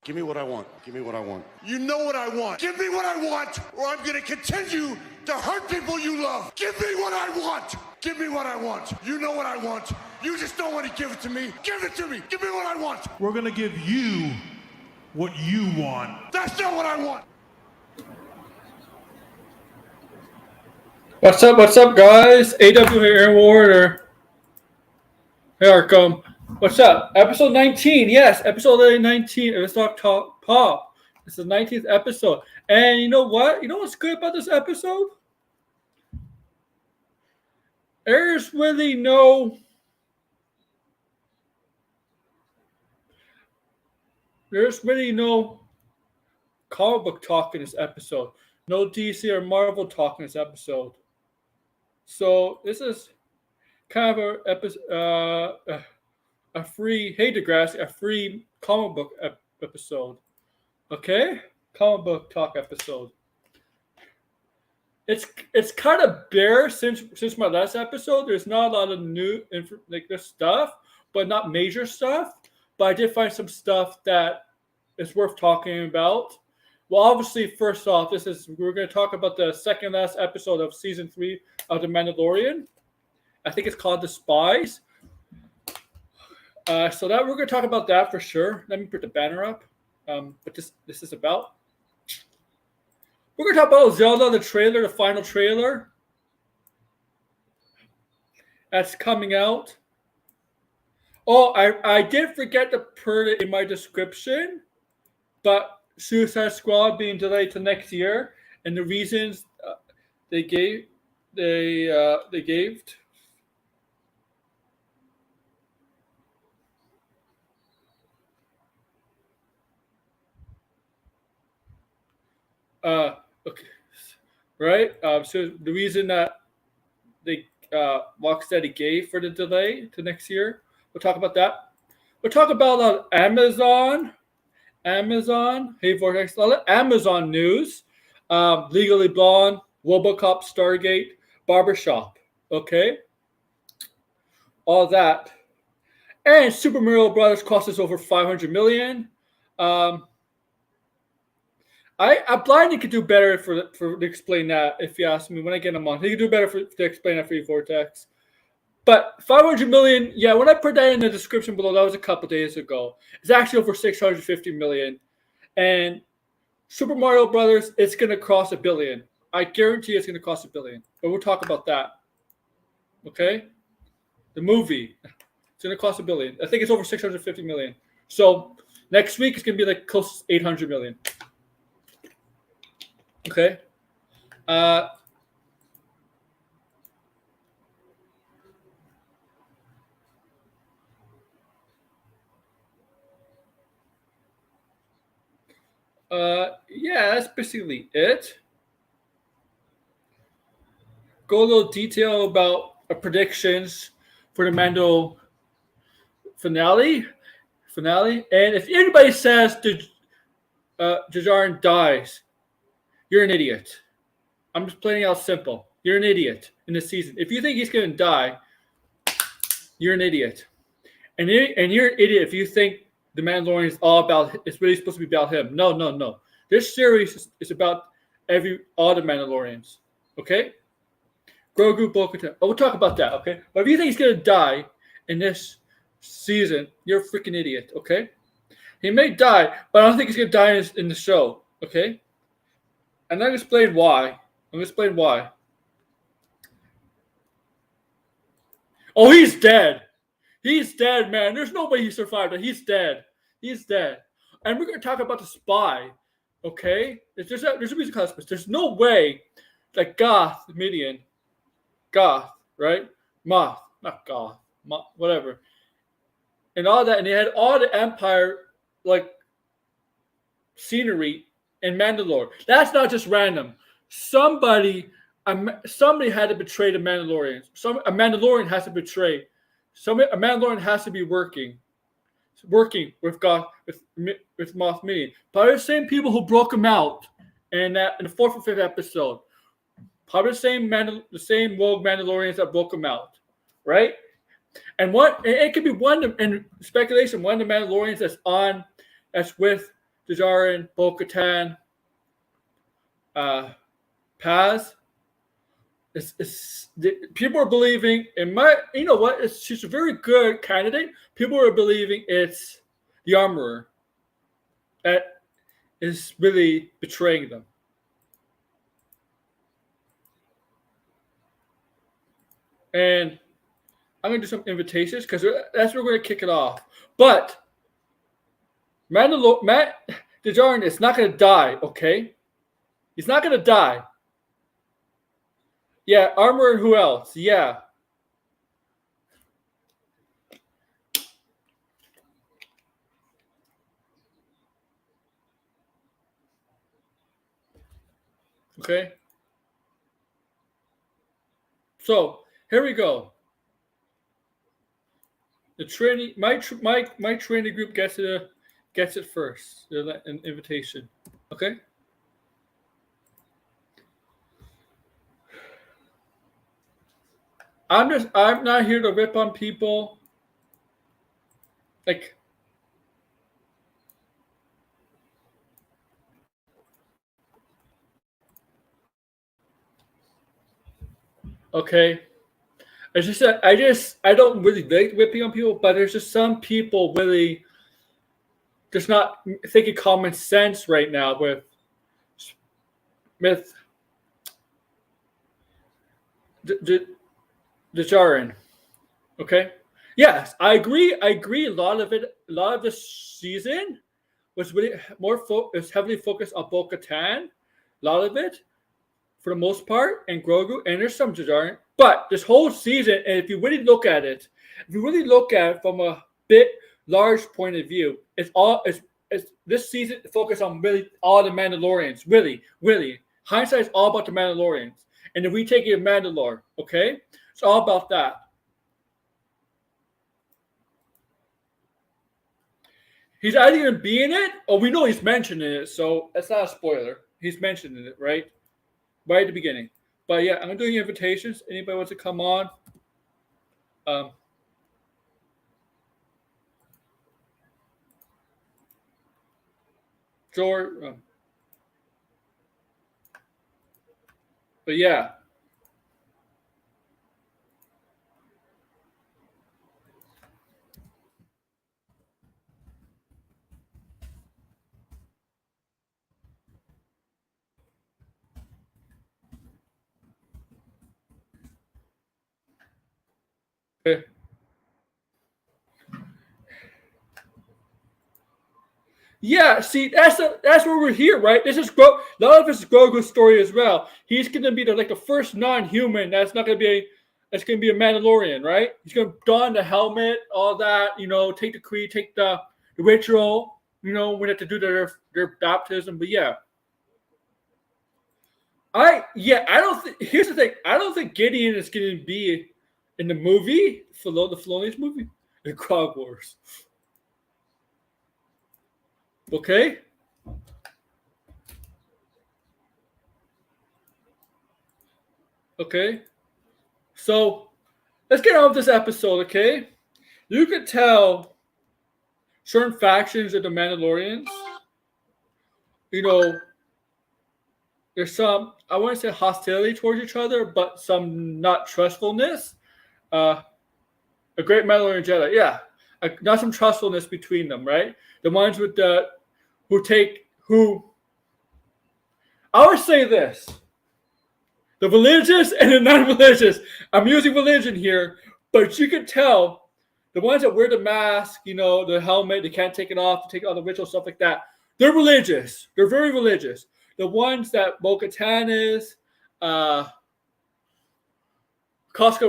Give me what I want. Give me what I want. You know what I want. Give me what I want, or I'm gonna continue to hurt people you love. Give me what I want. Give me what I want. You know what I want. You just don't want to give it to me. Give it to me. Give me what I want. We're gonna give you what you want. That's not what I want. What's up, guys? AW here, Warrior. Hey, Arkham. What's up? Episode 19. Yes, episode 19. Let's talk pop. This is the 19th episode. And you know what? You know what's good about this episode? There's really no comic book talk in this episode. No DC or Marvel talk in this episode. So this is kind of a free, hey Degrassi, a free comic book episode. Okay? Comic book talk episode. It's kind of bare since my last episode. There's not a lot of new this stuff, but not major stuff. But I did find some stuff that is worth talking about. Well, obviously, first off, we're going to talk about the second last episode of season 3 of The Mandolarian. I think it's called The Spies. So that we're going to talk about that for sure. Let me put the banner up. What this is about. We're going to talk about Zelda, the final trailer. That's coming out. Oh, I did forget to put it in my description, but Suicide Squad being delayed to next year, and the reasons they gave. Okay, right. So the reason that they Rocksteady gave for the delay to next year, we'll talk about that. We'll talk about Amazon. Hey Vortex, Amazon news. Legally Blonde, RoboCop, Stargate, Barbershop. Okay, all that, and Super Mario Brothers crosses over 500 million. I blindly could do better to explain that, if you ask me. When I get him on, he could do better to explain that for you, Vortex. But 500 million, yeah, when I put that in the description below, that was a couple days ago. It's actually over 650 million. And Super Mario Brothers, it's going to cross $1 billion. I guarantee it's going to cost $1 billion. But we'll talk about that. Okay? The movie, it's going to cost $1 billion. I think it's over 650 million. So next week, it's going to be like close to 800 million. Okay? Yeah, that's basically it. Go a little detail about predictions for the Mando finale. And if anybody says Jajarin dies, you're an idiot. I'm just playing out simple. You're an idiot in this season. If you think he's going to die, you're an idiot. And you're an idiot if you think The Mandalorian is all about. It's really supposed to be about him. No. This series is about all the Mandalorians. Okay? Grogu, Bo-Katan. Oh, we'll talk about that. Okay? But if you think he's gonna die in this season, you're a freaking idiot. Okay? He may die, but I don't think he's gonna die in the show. Okay? And I'm gonna explain why. Oh, he's dead. He's dead, man. There's no way he survived it. He's dead. And we're going to talk about the spy, okay? There's a reason called Spies. There's no way that Goth, right? Moth, not Goth, whatever. And all that. And they had all the Empire, scenery in Mandalore. That's not just random. Somebody had to betray the Mandalorians. A Mandalorian has to betray. A Mandalorian has to be working with God, with Moff Gideon. Probably the same people who broke him out in the 4th or 5th episode. Probably the same rogue Mandalorians that broke him out, right? And it could be in speculation, one of the Mandalorians that's with Djarin, Bo-Katan, Paz. People are believing you know what? She's a very good candidate. People are believing it's the Armorer that is really betraying them. And I'm gonna do some invitations because that's where we're gonna kick it off. But Matt Djarin is not gonna die, okay? He's not gonna die. Yeah, Armor and who else? Yeah. Okay. So here we go. The training, my training group gets it first. An invitation. Okay. I'm not here to rip on people. Like, okay. It's just that I don't really like whipping on people, but there's just some people really just not thinking common sense right now with Djarin. Okay. Yes, I agree. A lot of this season was really was heavily focused on Bo-Katan. A lot of it, for the most part, and Grogu, and there's some Djarin. But this whole season, and if you really look at it from a bit large point of view, it's this season focused on really all the Mandalorians. Really. Hindsight is all about the Mandalorians. And if we take it Mandalore, okay? It's all about that. He's either going to be in it, or we know he's mentioning it, so it's not a spoiler. He's mentioning it, right? Right at the beginning. But yeah, I'm doing invitations. Anybody wants to come on? George. But yeah. Okay. Yeah, see, that's where we're here, right? This is a lot of this is Grogu's story as well. He's gonna be the first non-human that's not gonna be a Mandalorian, right? He's gonna don the helmet, all that, take the creed, take the ritual, when they have to do their baptism. But yeah. Here's the thing. I don't think Gideon is gonna be in the movie, the Filoni's movie, the Clone Wars. Okay. Okay. So let's get on with this episode, okay? You could tell certain factions of the Mandalorians, there's some, I wouldn't say hostility towards each other, but some not trustfulness. A great Mandalorian Jedi, yeah. Not some trustfulness between them, right? The ones with I would say this. The religious and the non-religious. I'm using religion here, but you can tell the ones that wear the mask, the helmet, they can't take it off, take all the ritual stuff like that. They're religious. They're very religious. The ones that Bo-Katan is, Costco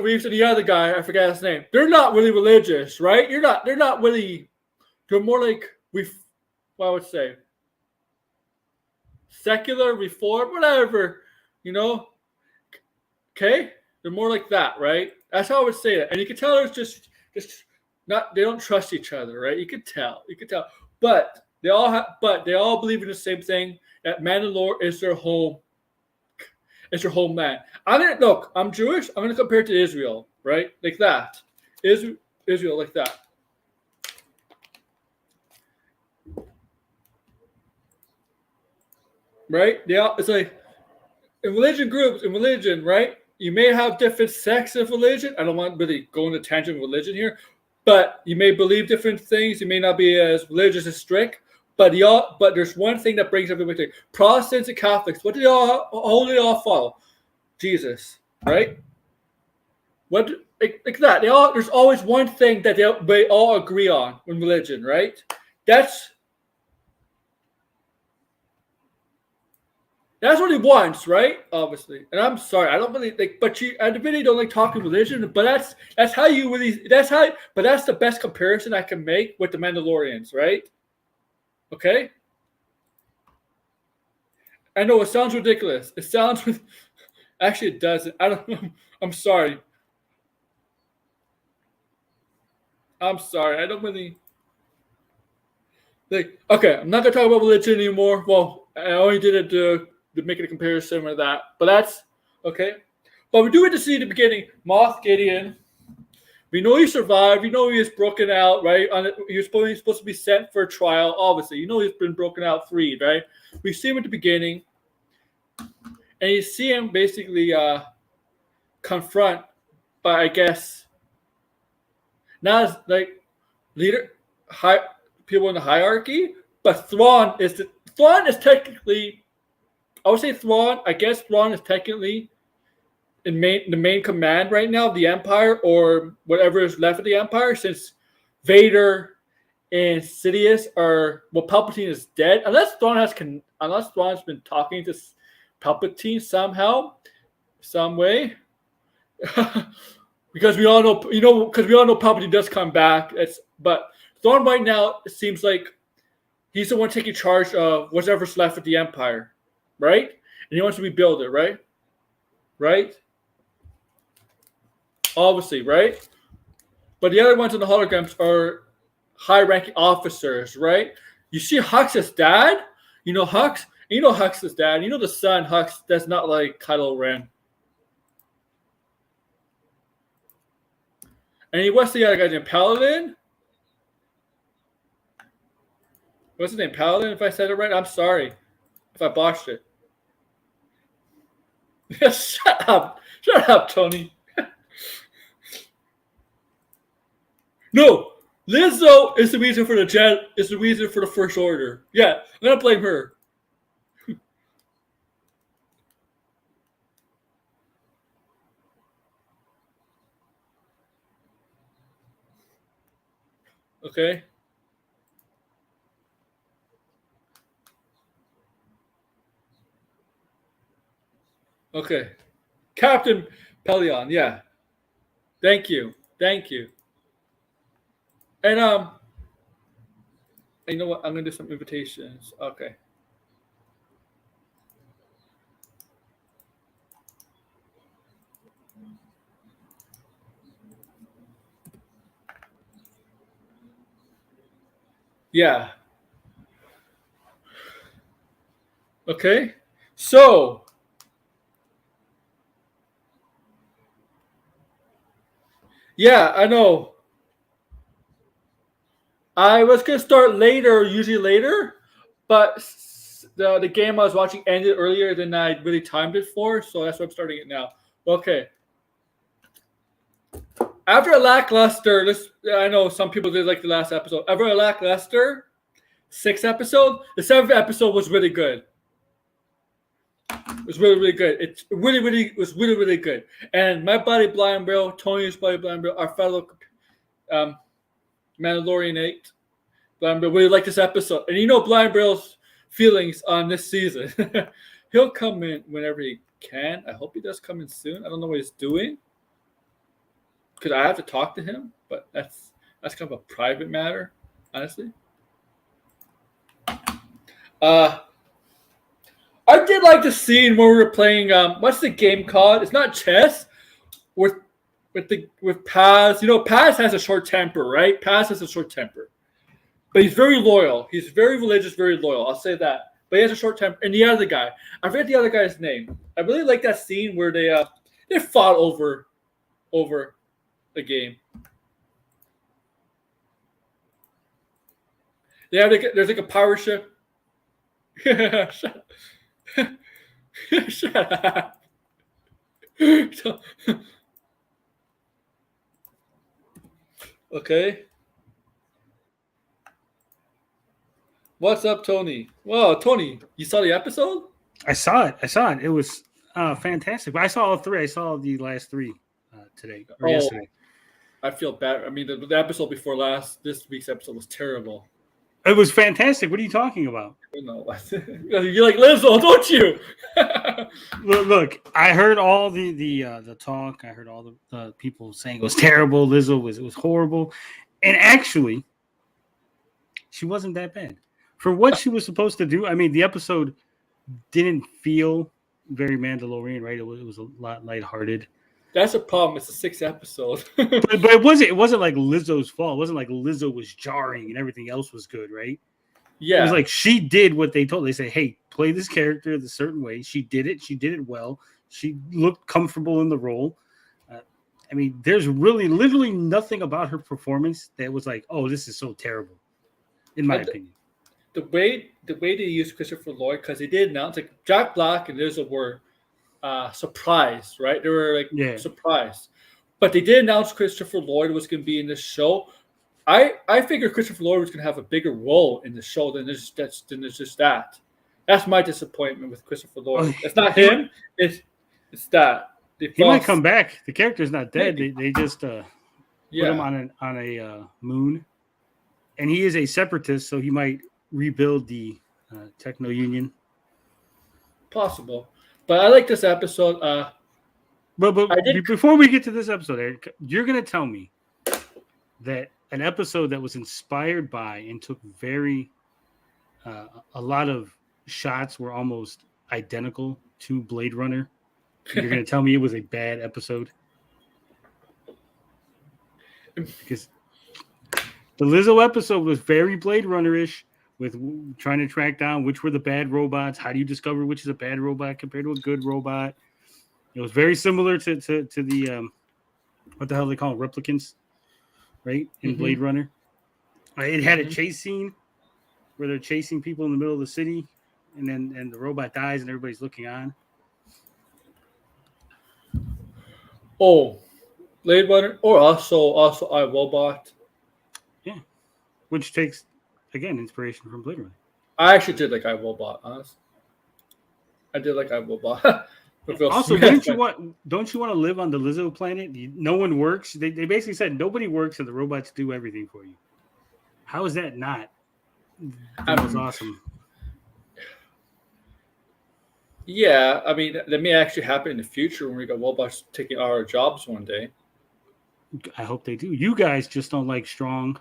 Reeves and the other guy, I forgot his name. They're not really religious, right? They're not really. They're more like I would say secular, reform, whatever, Okay, they're more like that, right? That's how I would say it. And you can tell there's just not. They don't trust each other, right? You could tell. But they all believe in the same thing. That Mandalore is their home. It's your homeland. I'm Jewish. I'm gonna compare it to Israel, right? Like that. Israel like that. right? It's like in religion groups, in religion, right? You may have different sects of religion. I don't want to really go into tangent of religion here, but you may believe different things. You may not be as religious as strict, but there's one thing that brings everybody together. Protestants and Catholics, what do they all follow? Jesus, right? What like that? There's always one thing that they all agree on in religion, right? That's what he wants, right? Obviously, and I'm sorry, I don't really like, but I really don't like talking religion. But that's how you really but that's the best comparison I can make with the Mandalorians, right? Okay. I know it sounds ridiculous. It sounds actually it doesn't. I don't know. I'm sorry. I'm sorry. I don't really like. Okay, I'm not gonna talk about religion anymore. Well, I only did it to make it a comparison with that, but that's okay. But we do get to see at the beginning Moff Gideon. We know he survived. We know he was broken out, right? He was supposed to be sent for a trial. Obviously, you know he's been broken out, freed, right? We see him at the beginning, and you see him basically confront by, I guess, not as like leader, high people in the hierarchy, but Thrawn is technically. I would say Thrawn. I guess Thrawn is technically the main command right now of the Empire, or whatever is left of the Empire, since Vader and Sidious Palpatine is dead. Unless Thrawn's been talking to Palpatine somehow, some way, because we all know, Palpatine does come back. But Thrawn right now, it seems like he's the one taking charge of whatever's left of the Empire, right? And he wants to rebuild it, right? Right? Obviously, right? But the other ones in the holograms are high-ranking officers, right? You see Hux's dad? You know Hux? You know Hux's dad. You know the son, Hux, that's not like Kylo Ren. And what's the other guy named Paladin? What's his name? Paladin, if I said it right? I'm sorry if I botched it. Shut up. Shut up, Tony. No, Lizzo is the reason for the First Order. Yeah, I'm gonna blame her. Okay. Okay. Captain Pelion, yeah. Thank you. And you know what? I'm gonna do some invitations. Okay. Yeah. Okay. So yeah, I know. I was gonna start later, usually later, but the game I was watching ended earlier than I really timed it for, so that's why I'm starting it now. Okay. After a lackluster, I know some people did like the last episode. After a lackluster 6th episode, the 7th episode was really good. It was really good. It was really good. And my buddy Blind Bro, Tony's buddy Blind Bro, our fellow Mandalorian 8, Blind Bro really liked this episode. And you know Blind Bro's feelings on this season. He'll come in whenever he can. I hope he does come in soon. I don't know what he's doing, because I have to talk to him, but that's kind of a private matter, honestly. I did like the scene where we were playing. What's the game called? It's not chess. With Paz. You know, Paz has a short temper, right? Paz has a short temper, but he's very loyal. He's very religious, very loyal. I'll say that. But he has a short temper. And the other guy, I forget the other guy's name. I really like that scene where they fought over the game. There's like a power ship. Shut up. So- okay. What's up, Tony? Well, Tony, you saw the episode? I saw it. It was fantastic. But I saw all three. I saw the last three today or yesterday. I feel bad. I mean, the episode before this week's episode was terrible. It was fantastic. What are you talking about? You know, you like Lizzo, don't you? Look, I heard all the talk. I heard all the people saying it was terrible. Lizzo was horrible, and actually, she wasn't that bad for what she was supposed to do. I mean, the episode didn't feel very Mandalorian, right? It was a lot lighthearted. That's a problem. It's a 6th episode. but it wasn't like Lizzo's fault. It wasn't like Lizzo was jarring and everything else was good, right? Yeah. It was like she did what they told. They say, hey, play this character a certain way. She did it. She did it well. She looked comfortable in the role. I mean, there's literally nothing about her performance that was like, oh, this is so terrible, in my opinion. The way they used Christopher Lloyd, because they did announce like Jack Black and Lizzo were surprised, right? They were like surprised, but they did announce Christopher Lloyd was going to be in this show. I figured Christopher Lloyd was going to have a bigger role in the show than there's just that. That's my disappointment with Christopher Lloyd. It's not him. It's that he might come back. The character's not dead. They just put him on a moon, and he is a separatist, so he might rebuild the Techno Union. Possible. But I like this episode. But before we get to this episode, Eric, you're going to tell me that an episode that was inspired by and took a lot of shots were almost identical to Blade Runner. You're going to tell me it was a bad episode? Because the Lizzo episode was very Blade Runner-ish, with trying to track down which were the bad robots. How do you discover which is a bad robot compared to a good robot? It was very similar to the what the hell they call it, replicants, right? In Blade Runner. It had a chase scene where they're chasing people in the middle of the city, and the robot dies and everybody's looking on. Oh, Blade Runner, or also iRobot. Yeah, which takes again inspiration from Blade Runner. I actually did like iRobot, honestly. I did like iRobot. Also, don't you want to live on the Lizzo planet? No one works. They basically said nobody works and the robots do everything for you. How is that not? That was awesome. Yeah, I mean, that may actually happen in the future when we got robots taking our jobs one day. I hope they do. You guys just don't like strong,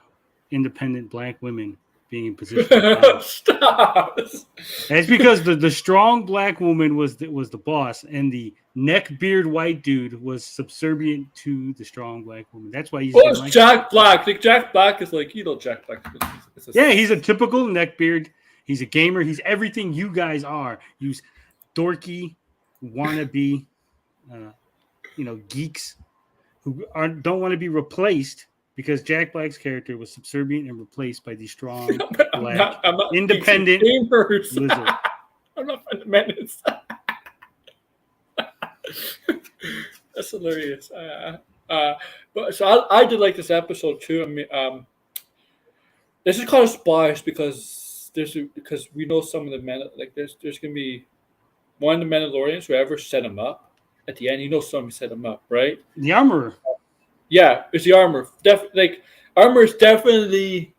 independent black women being in position. Stop. It's because the strong black woman was the boss, and the neck-beard white dude was subservient to the strong black woman. That's why he's like Jack Black. Like Jack Black is like, Jack Black. He's a typical neckbeard. He's a gamer. He's everything you guys are. He's dorky, wannabe, geeks who don't want to be replaced. Because Jack Black's character was subservient and replaced by the strong, black, I'm not independent Lizard. I'm not fundamental. That's hilarious. But so I did like this episode too. I mean, this is called Spies because we know some of the men. Like there's gonna be one of the Mandalorians who ever set him up at the end. Somebody set him up, right? The armorer. Yeah, it's the armor. Armor is definitely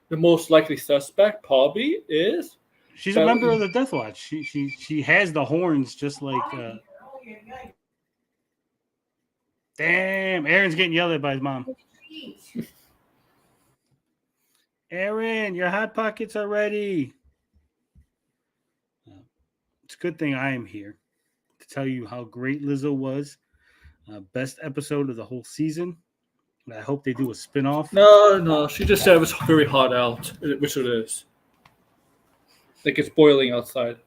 the most likely suspect. Probably is. She's a member of the Death Watch. She has the horns, just like. Damn, Aaron's getting yelled at by his mom. Aaron, your hot pockets are ready. It's a good thing I am here to tell you how great Lizzo was. Best episode of the whole season. I hope they do a spinoff. No. She just said it was very hot out, which it is. Like it's boiling outside.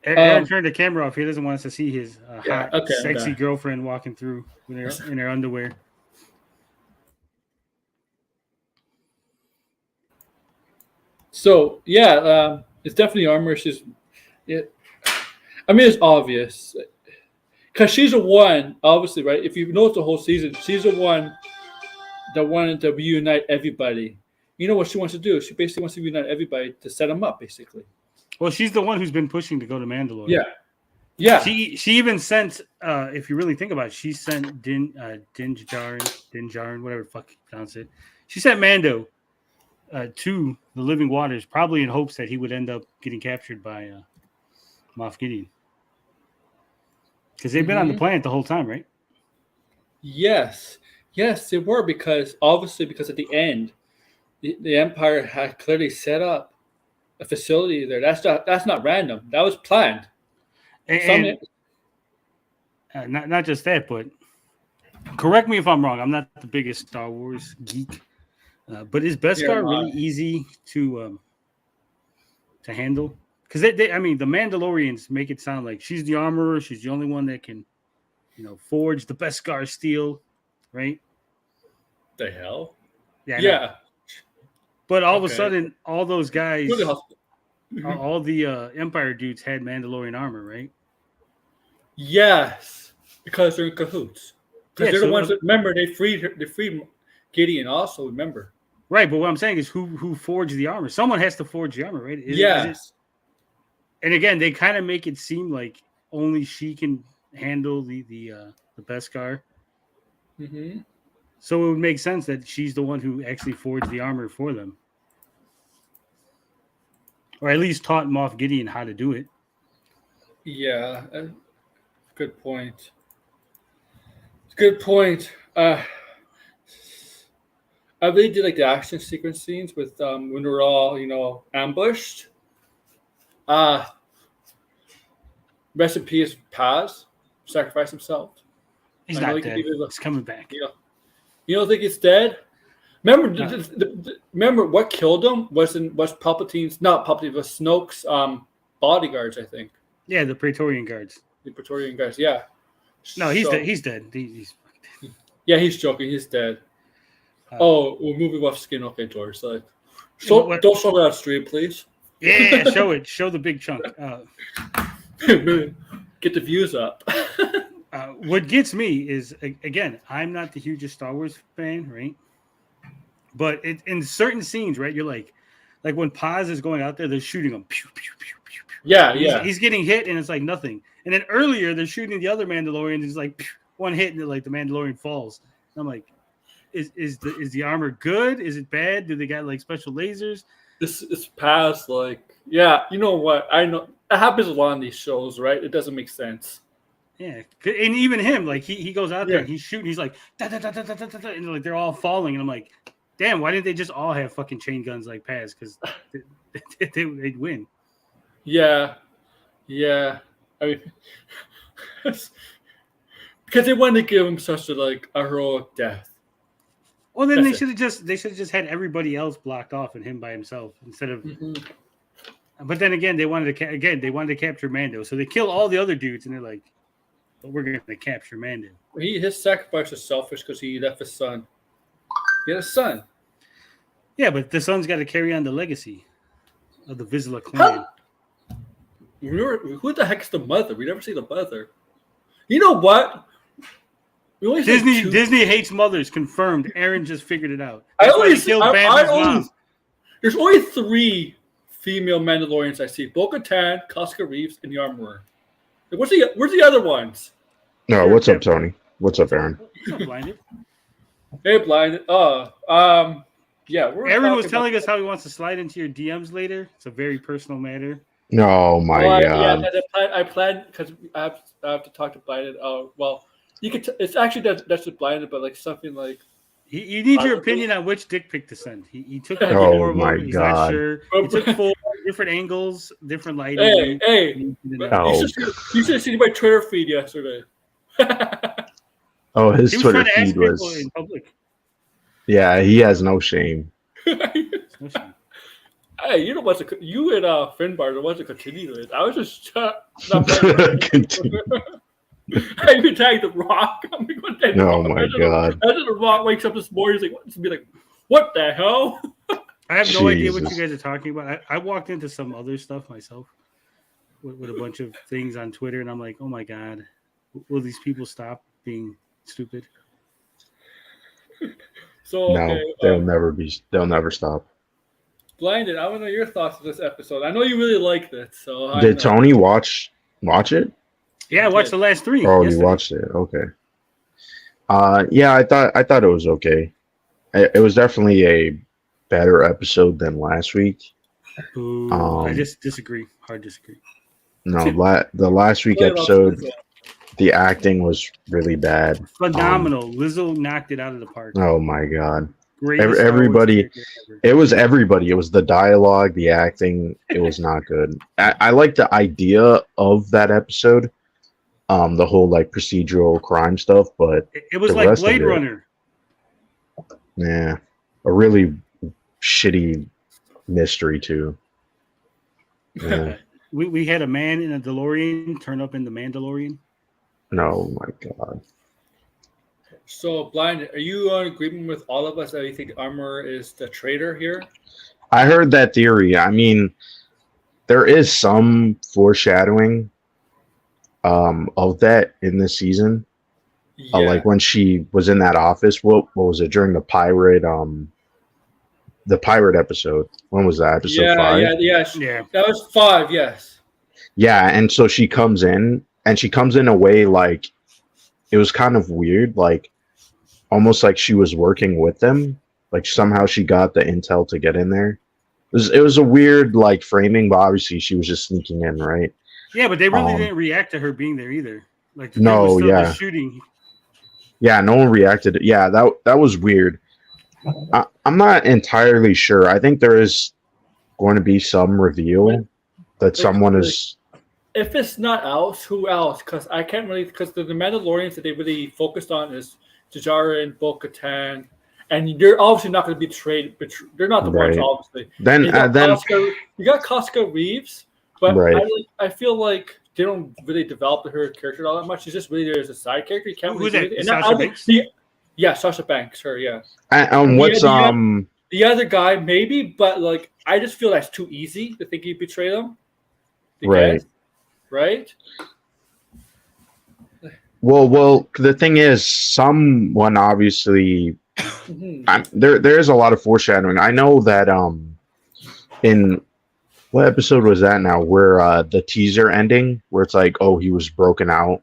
Aaron turned the camera off. He doesn't want us to see his sexy girlfriend walking through in her underwear. So, yeah. It's definitely armor. She's, it. I mean, it's obvious because she's the one, obviously, right? If you notice the whole season, she's the one that wanted to reunite everybody. You know what she wants to do? She basically wants to reunite everybody to set them up, basically. Well, she's the one who's been pushing to go to Mandalore. Yeah, yeah. She even sent, if you really think about it, she sent Dinjarin, whatever the fuck you pronounce it. She sent Mando to the Living Waters, probably in hopes that he would end up getting captured by Moff Gideon. Because they've been on the planet the whole time, right? Yes, they were because at the end, the Empire had clearly set up a facility there. That's not random. That was planned. And not just that, but correct me if I'm wrong. I'm not the biggest Star Wars geek, but is Beskar really easy to handle? Because I mean, the Mandalorians make it sound like she's the armorer. She's the only one that can, forge the Beskar steel, right? The hell? Yeah. But all of a sudden, all those guys, all the Empire dudes had Mandalorian armor, right? Yes, because they're in cahoots. Because they're the ones that remember they freed Gideon. Also, remember. Right, but what I'm saying is who forged the armor? Someone has to forge the armor, right? Yes. And again, they kind of make it seem like only she can handle the Beskar. Mm-hmm. So it would make sense that she's the one who actually forged the armor for them. Or at least taught Moff Gideon how to do it. Yeah, good point. Good point. I really did like the action sequence scenes with when we're all, ambushed. Rest in peace, Paz. Sacrificed himself. He's not dead. He's coming back. You don't think he's dead? Remember, remember what killed him was Snoke's bodyguards, I think. Yeah, the Praetorian guards. The Praetorian guards, yeah. No, he's dead. He's dead. Yeah, he's joking. He's dead. We're moving off skin. Okay, George. Like, don't show that on stream, please. Yeah, show it. Show the big chunk. Get the views up. What gets me is, again, I'm not the hugest Star Wars fan, right? But in certain scenes, right, you're like when Paz is going out there, they're shooting him. Pew, pew, pew, pew, pew. Yeah. He's getting hit, and it's like nothing. And then earlier, they're shooting the other Mandalorian, and it's like pew, one hit, and like the Mandalorian falls. And I'm like, is the armor good? Is it bad? Do they got like special lasers? This is Paz, like, yeah. You know what? I know it happens a lot on these shows, right? It doesn't make sense. Yeah, and even him, like he goes out there, and he's shooting, he's like, da, da, da, da, da, da, da, and like they're all falling, and I'm like, damn, why didn't they just all have fucking chain guns like Paz? Because they'd win. Yeah. I mean, because they wanted to give him such a heroic death. Well, then they should have just had everybody else blocked off and him by himself instead of. Mm-hmm. But then again, they wanted to capture Mando, so they kill all the other dudes, and they're like, "But we're going to capture Mando." His sacrifice was selfish because he left his son. He had a son. Yeah, but the son's got to carry on the legacy of the Vizsla clan. Who the heck's the mother? We never see the mother. You know what? Disney hates mothers. Confirmed. Aaron just figured it out. There's only 3 female Mandalorians I see: Bo-Katan, Casca Reeves, and the Armorer. Where's the other ones? No, what's up, Tony? What's up, Aaron? He's not blinded. Hey, blinded. Yeah. Aaron was telling us how he wants to slide into your DMs later. It's a very personal matter. No, my God. Yeah, I planned because I have to talk to blinded. Well, you could. It's actually that's just blinded, but like something like. You need your opinion on which dick pic to send. He took like 4 of them. He's not sure. He took 4 different angles, different lighting. Hey! You should have seen my Twitter feed yesterday. Oh, his Twitter feed was. In public. Yeah, he has no shame. Hey, you know what's you and Finbar are wants to continue it. I was just not. I even tagged the Rock. I'm going to oh my God! As the Rock wakes up this morning, he's like, "What the hell?" I have no idea what you Jesus. guys are talking about. I walked into some other stuff myself with a bunch of things on Twitter, and I'm like, oh my god, will these people stop being stupid? So okay, No, they'll never stop. Blinded. I want to know your thoughts on this episode. I know you really liked it, so I Did know. Tony watch it? Yeah, I watched the last 3. Oh, you yesterday. watched it. Okay. Yeah, I thought it was okay. It was definitely a better episode than last week. Ooh, I Um, just disagree. Hard disagree. No, the last week Play it off episode, Lizzo. the acting was really bad. Phenomenal. Lizzo knocked it out of the park. Oh my god. Greatest Star Wars Everybody, character ever. it was everybody. It was the dialogue, the acting. It was not good. I like the idea of that episode, the whole like procedural crime stuff, but It was the like rest of Blade it- Runner. yeah, a really shitty mystery too. Yeah. We had a man in a DeLorean turn up in the Mandalorian. No, my god. So, Blind, are you in agreement with all of us that you think Armor is the traitor here? I heard that theory. I mean, there is some foreshadowing of that in this season. Yeah. Like when she was in that office. What was it during the pirate episode? When was that? Episode 5? Yeah. That was 5, yes. Yeah, and so she comes in, and she comes in a way like it was kind of weird, like almost like she was working with them. Like somehow she got the intel to get in there. It was a weird like framing, but obviously she was just sneaking in, right? Yeah, but they really didn't react to her being there either. Like the No, thing was still yeah. just shooting. Yeah, no one reacted. Yeah, that was weird. I'm not entirely sure. I think there is going to be some reveal that someone is. If it's not else, who else? Because I can't really. Because the Mandalorians that they really focused on is Jajarin, Bo-Katan, and you're obviously not going to be betrayed. They're not the ones, Right. obviously. Then You got then Casca Reeves, but Right. I feel like they don't really develop her character all that much. She's just really there as a side character. You can't Who's really that? do anything. Sasha Banks? Yeah, Sasha Banks. Her, yeah. what's The other guy, maybe, but like I just feel that's too easy to think he'd betray them. Right. Right. well the thing is someone obviously Mhm. there is a lot of foreshadowing. I know that in what episode was that now where the teaser ending where it's like, oh, he was broken out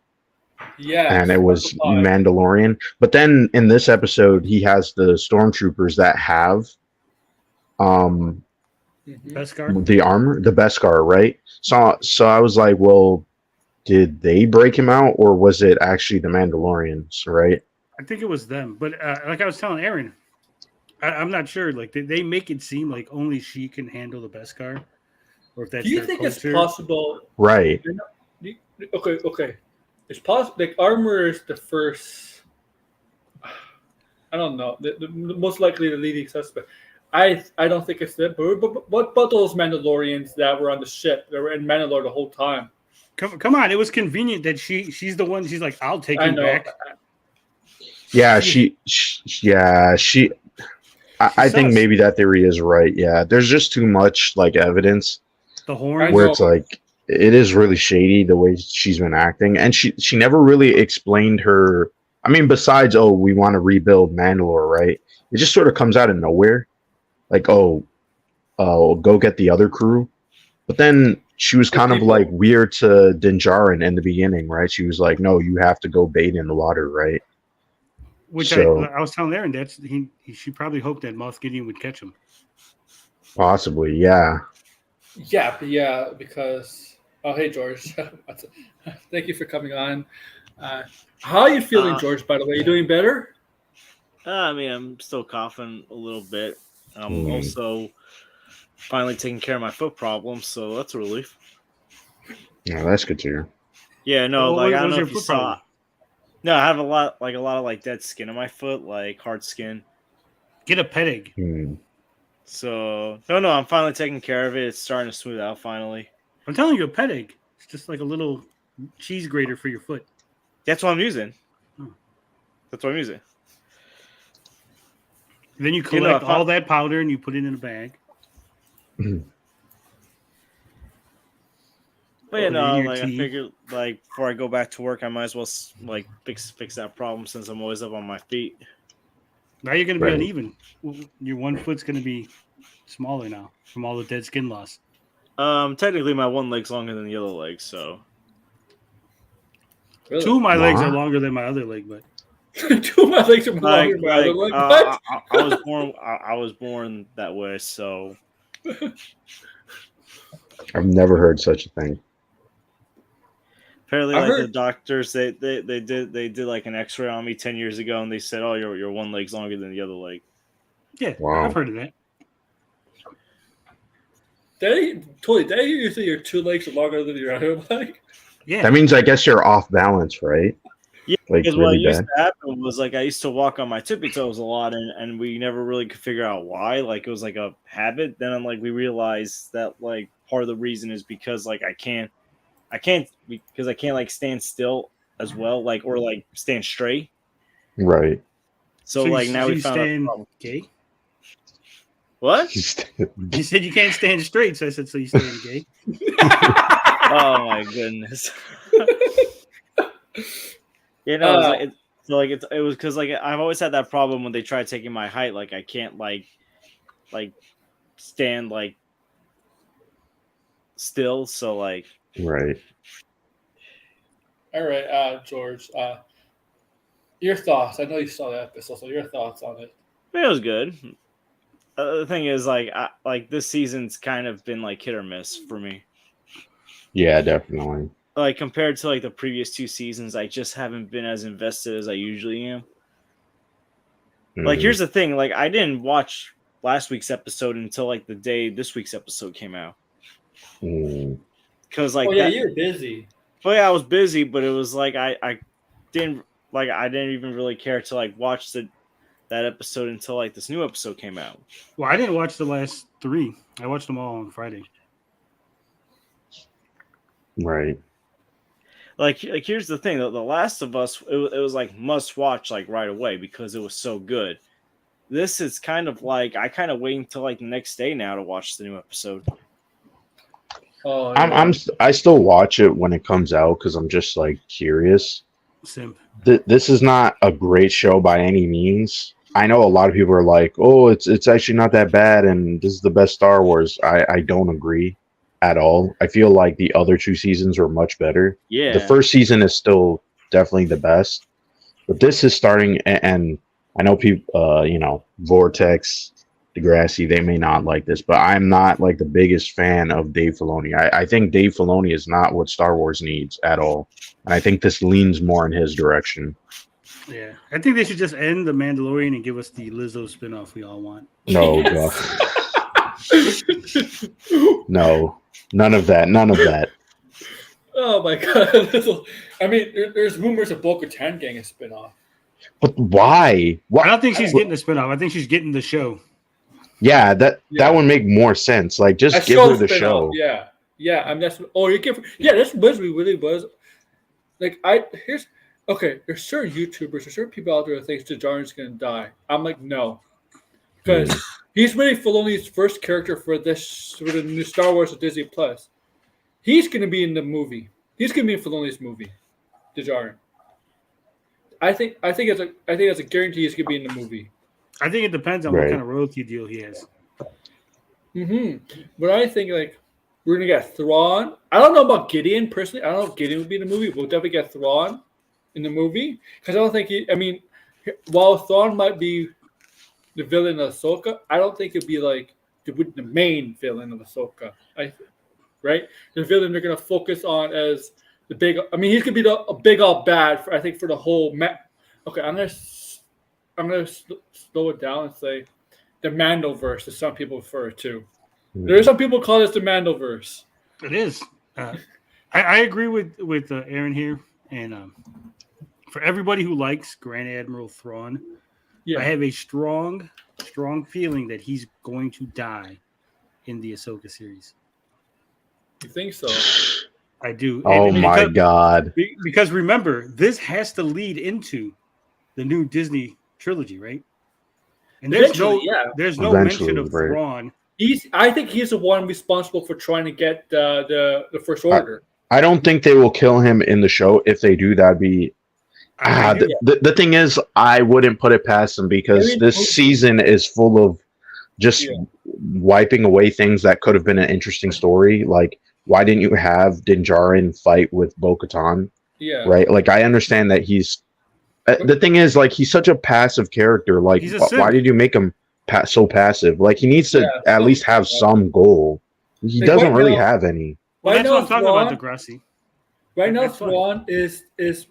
Yeah. and it was Mandalorian. But then in this episode, he has the stormtroopers that have Mhm. Beskar. the armor, the Beskar, right? So I was like, well, did they break him out, or was it actually the Mandalorians, right? I think it was them. But like I was telling Aaron, I'm not sure. Like they make it seem like only she can handle the Beskar, or if that's Do you their think culture. it's possible? Right. Okay. It's possible. Like Armor is the first. I don't know. The most likely the leading suspect. I don't think it's them. But what about those Mandalorians that were on the ship? They were in Mandalore the whole time. Come on, it was convenient that she's the one. She's like, I'll take I him know. back. Yeah, I think sus. maybe that theory is right. Yeah, there's just too much like evidence The I horn. where know. it's like it is really shady the way she's been acting, and she never really explained her. I mean, besides, oh, we want to rebuild Mandalore, right? It just sort of comes out of nowhere, like, oh, go get the other crew, but then she was kind of like weird to Din Djarin in the beginning, right? She was like, no, you have to go bathe in the water, right? Which So- I was telling Aaron that's she probably hoped that Moff Gideon would catch him. Possibly, yeah. Yeah, because hey George, thank you for coming on. How are you feeling, George? By the way, you doing better? I mean, I'm still coughing a little bit. I'm Mm. also finally taking care of my foot problem, so that's a relief. Yeah, that's good to hear. Yeah, no, What like I don't was know your if you foot saw. problem? No, I have a lot of like dead skin on my foot, like hard skin. Get a pet egg. So no, I'm finally taking care of it. It's starting to smooth out finally. I'm telling you, a pet egg. It's just like a little cheese grater for your foot. That's what I'm using. Hmm. That's what I'm using. Then you collect all that powder and you put it in a bag. But you know, like I figured, like before I go back to work, I might as well like fix that problem since I'm always up on my feet. Now you're going to be uneven. Your one foot's going to be smaller now from all the dead skin loss. Technically, my one leg's longer than the other leg, so. Really? Two of my legs are longer than my other leg, but. Two of my legs are longer than my other leg. What? I was born that way, so. I've never heard such a thing. Apparently, the doctors they did like an X-ray on me 10 years ago, and they said, "Oh, your one leg's longer than the other leg." Yeah, wow. I've heard of that. Did I hear you say your two legs are longer than your other leg? Yeah. That means I guess you're off balance, right? Yeah, like because really what used to happen was like I used to walk on my tippy toes a lot, and we never really could figure out why. Like it was like a habit. Then we realized that like part of the reason is because like I can't like stand still as well, like or like stand straight. Right. So like now we found out. Gay? What? You said you can't stand straight, so I said so you stand gay. Oh my goodness. You know, it was because like I've always had that problem when they try taking my height. Like I can't like stand like still. So like right. All right, George. Your thoughts. I know you saw that episode, so your thoughts on it. It was good. The thing is, like this season's kind of been like hit or miss for me. Yeah, definitely. Like compared to like the previous two seasons, I just haven't been as invested as I usually am. Like, here's the thing: like, I didn't watch last week's episode until like the day this week's episode came out. Because like, you're busy. But yeah, I was busy, but it was like I didn't even really care to like watch that episode until like this new episode came out. Well, I didn't watch the last three. I watched them all on Friday. Right. Like here's the thing: the Last of Us, it was like must watch like right away because it was so good. This is kind of like I kind of wait until like the next day now to watch the new episode. Oh, yeah. I still watch it when it comes out because I'm just like curious. Simp. This is not a great show by any means. I know a lot of people are like, "Oh, it's actually not that bad," and this is the best Star Wars. I don't agree at all. I feel like the other two seasons were much better. Yeah, the first season is still definitely the best, but this is starting. And I know people, Vortex, Degrassi, they may not like this, but I'm not like the biggest fan of Dave Filoni. I think Dave Filoni is not what Star Wars needs at all, and I think this leans more in his direction. Yeah, I think they should just end the Mandalorian and give us the Lizzo spinoff we all want. No, God. No, none of that. Oh my God! I mean, there's rumors of Bo-Katan getting a spinoff. But why? I don't think she's getting a spinoff. I think she's getting the show. Yeah, that would make more sense. Like, just give her the show. Yeah. I mean, that's what really was. Like, there's certain YouTubers, there's certain people out there that think Jajar's gonna die. I'm like, no, because he's really Filoni's first character for the new Star Wars at Disney Plus. He's gonna be in the movie. He's gonna be in Filoni's movie, Jar. I think it's a guarantee he's gonna be in the movie. I think it depends on what kind of royalty deal he has. But I think like we're gonna get Thrawn. I don't know about Gideon personally. I don't know if Gideon would be in the movie. We'll definitely get Thrawn in the movie because I don't think while Thrawn might be the villain of Ahsoka, I don't think it'd be like the main villain of Ahsoka. Right? The villain they're gonna focus on as the big. I mean, he's gonna be a big all bad for the whole. Okay, I'm gonna slow it down and say the Mandoverse, as some people refer to. There are some people call this the Mandoverse. It is. I agree with Aaron here, and for everybody who likes Grand Admiral Thrawn, I have a strong feeling that he's going to die in the Ahsoka series. You think so? I do. Oh my God! Because remember, this has to lead into the new Disney trilogy, right? And there's Eventually, there's no Eventually, mention of right. Thrawn. I think he's the one responsible for trying to get the First Order. I don't think they will kill him in the show. If they do, that'd be. I do. The thing is, I wouldn't put it past them because Maybe- this season is full of just Yeah. wiping away things that could have been an interesting story. Like, why didn't you have Din Djarin fight with Bo-Katan? Yeah. Right? Like, I understand that he's. The thing is, like, he's such a passive character. Like, He's a why simp. did you make him so passive? Like, he needs to Yeah, at least have some goal. He Like, doesn't right really now- have any. Well, Right that's now, what I'm talking Thrawn- about, Degrassi. Right now, That's fine. Thrawn is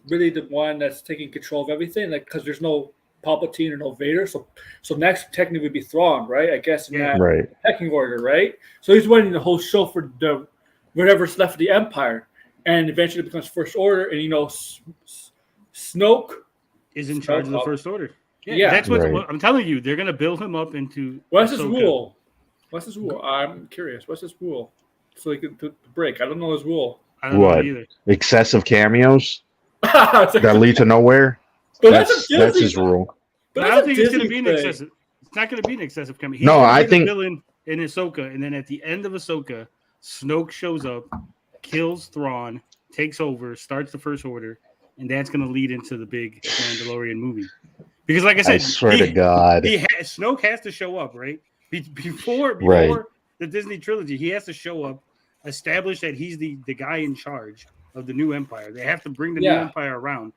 really the one that's taking control of everything, like because there's no Palpatine or no Vader, so next technically would be Thrawn, right? I guess in that Right. pecking order, right? So he's running the whole show for the whatever's left of the Empire, and eventually becomes First Order, and Snoke. Is in charge of the First Order. Yeah. That's what Right. I'm telling you. They're gonna build him up into. What's his Ahsoka. rule? What's his rule? I'm curious. What's his rule? So he can to break. I don't know his rule. I don't know What? either. Excessive cameos It's like- that lead to nowhere. but That's a that's Disney- his rule. but I that's don't a think it's going to Disney be an thing. excessive. It's not going to be an excessive coming. No, I the think- villain in Ahsoka, and then at the end of Ahsoka, Snoke shows up, kills Thrawn, takes over, starts the First Order, and that's going to lead into the big Mandalorian movie. Because, like I said, I swear to God. Snoke has to show up, right? Before Right. the Disney trilogy, he has to show up, establish that he's the guy in charge of the new empire. They have to bring the new Yeah. empire around.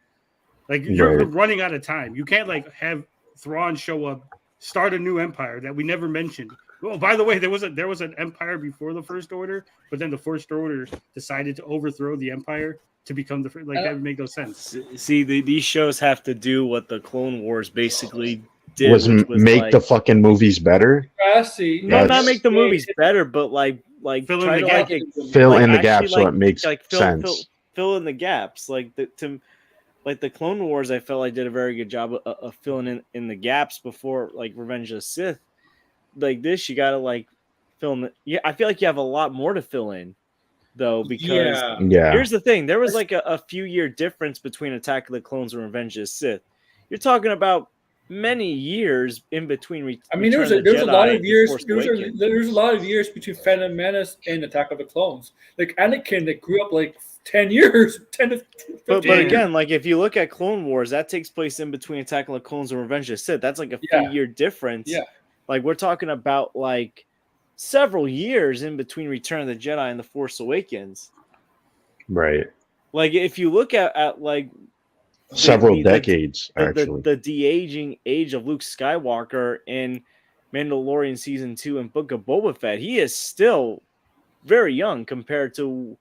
Like you're Right. running out of time. You can't like have Thrawn show up, start a new empire that we never mentioned. Oh, by the way, there was an empire before the First Order, but then the First Order decided to overthrow the empire to become the first. Like that would make no sense. See, these shows have to do what the Clone Wars basically did, Was which was make like, the fucking movies better. Classy. no, That's- not make the movies better, but like Fill in try the to gap. like Fill like, in the actually, gaps so like- it makes fill, sense. fill in the gaps. Like the Clone Wars, I felt I did a very good job of filling in the gaps before like Revenge of the Sith. Like this, you gotta like fill in. I feel like you have a lot more to fill in, though, because Yeah. Yeah. here's the thing: there was like a few year difference between Attack of the Clones and Revenge of the Sith. You're talking about many years in between. I mean, there was a Return of the lot Jedi of and years. Force There was Awakens. a lot of years between Phantom Menace and Attack of the Clones. Like Anakin, that grew up like 10 years, 10 to 15 But years. again, like if you look at Clone Wars, that takes place in between Attack of the Clones and Revenge of the Sith. That's like a Yeah. few year difference. Yeah. Like we're talking about like several years in between Return of the Jedi and The Force Awakens. Right. Like if you look at like Several the- decades, actually. the de-aging age of Luke Skywalker in Mandalorian season 2 and Book of Boba Fett, he is still very young compared to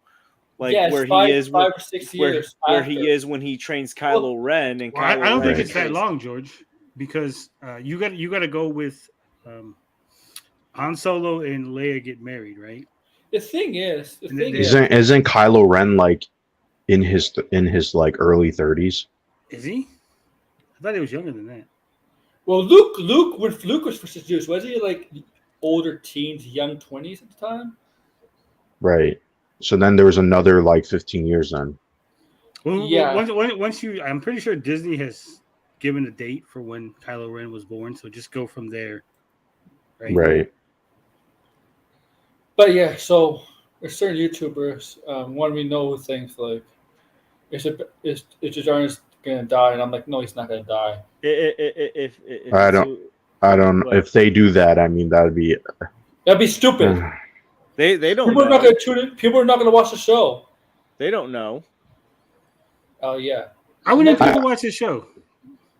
like Yeah, it's where five- he is five with- or 6 where, years where after. he is when he trains Kylo Ren and Well, Kylo I don't think Ren it's that trains- long, George, because you got to go with Han Solo and Leia get married, right? The thing is, And then they- Isn't Kylo Ren like in his like early 30s? Is he? I thought he was younger than that. well, Luke, when Luke was first introduced, was he like older teens, young 20s at the time? Right. So then there was another like 15 years then. Well, Yeah. Once you, I'm pretty sure Disney has given a date for when Kylo Ren was born, so just go from there. Right. But yeah, so there's certain YouTubers when we know things like is Jajar's gonna die, and I'm like, no, he's not gonna die. If I don't But- if they do that, I mean that'd be That'd be stupid. they don't People are not know. gonna tune in. People are not gonna watch the show. They don't know. Oh yeah, I wouldn't have to watch this show.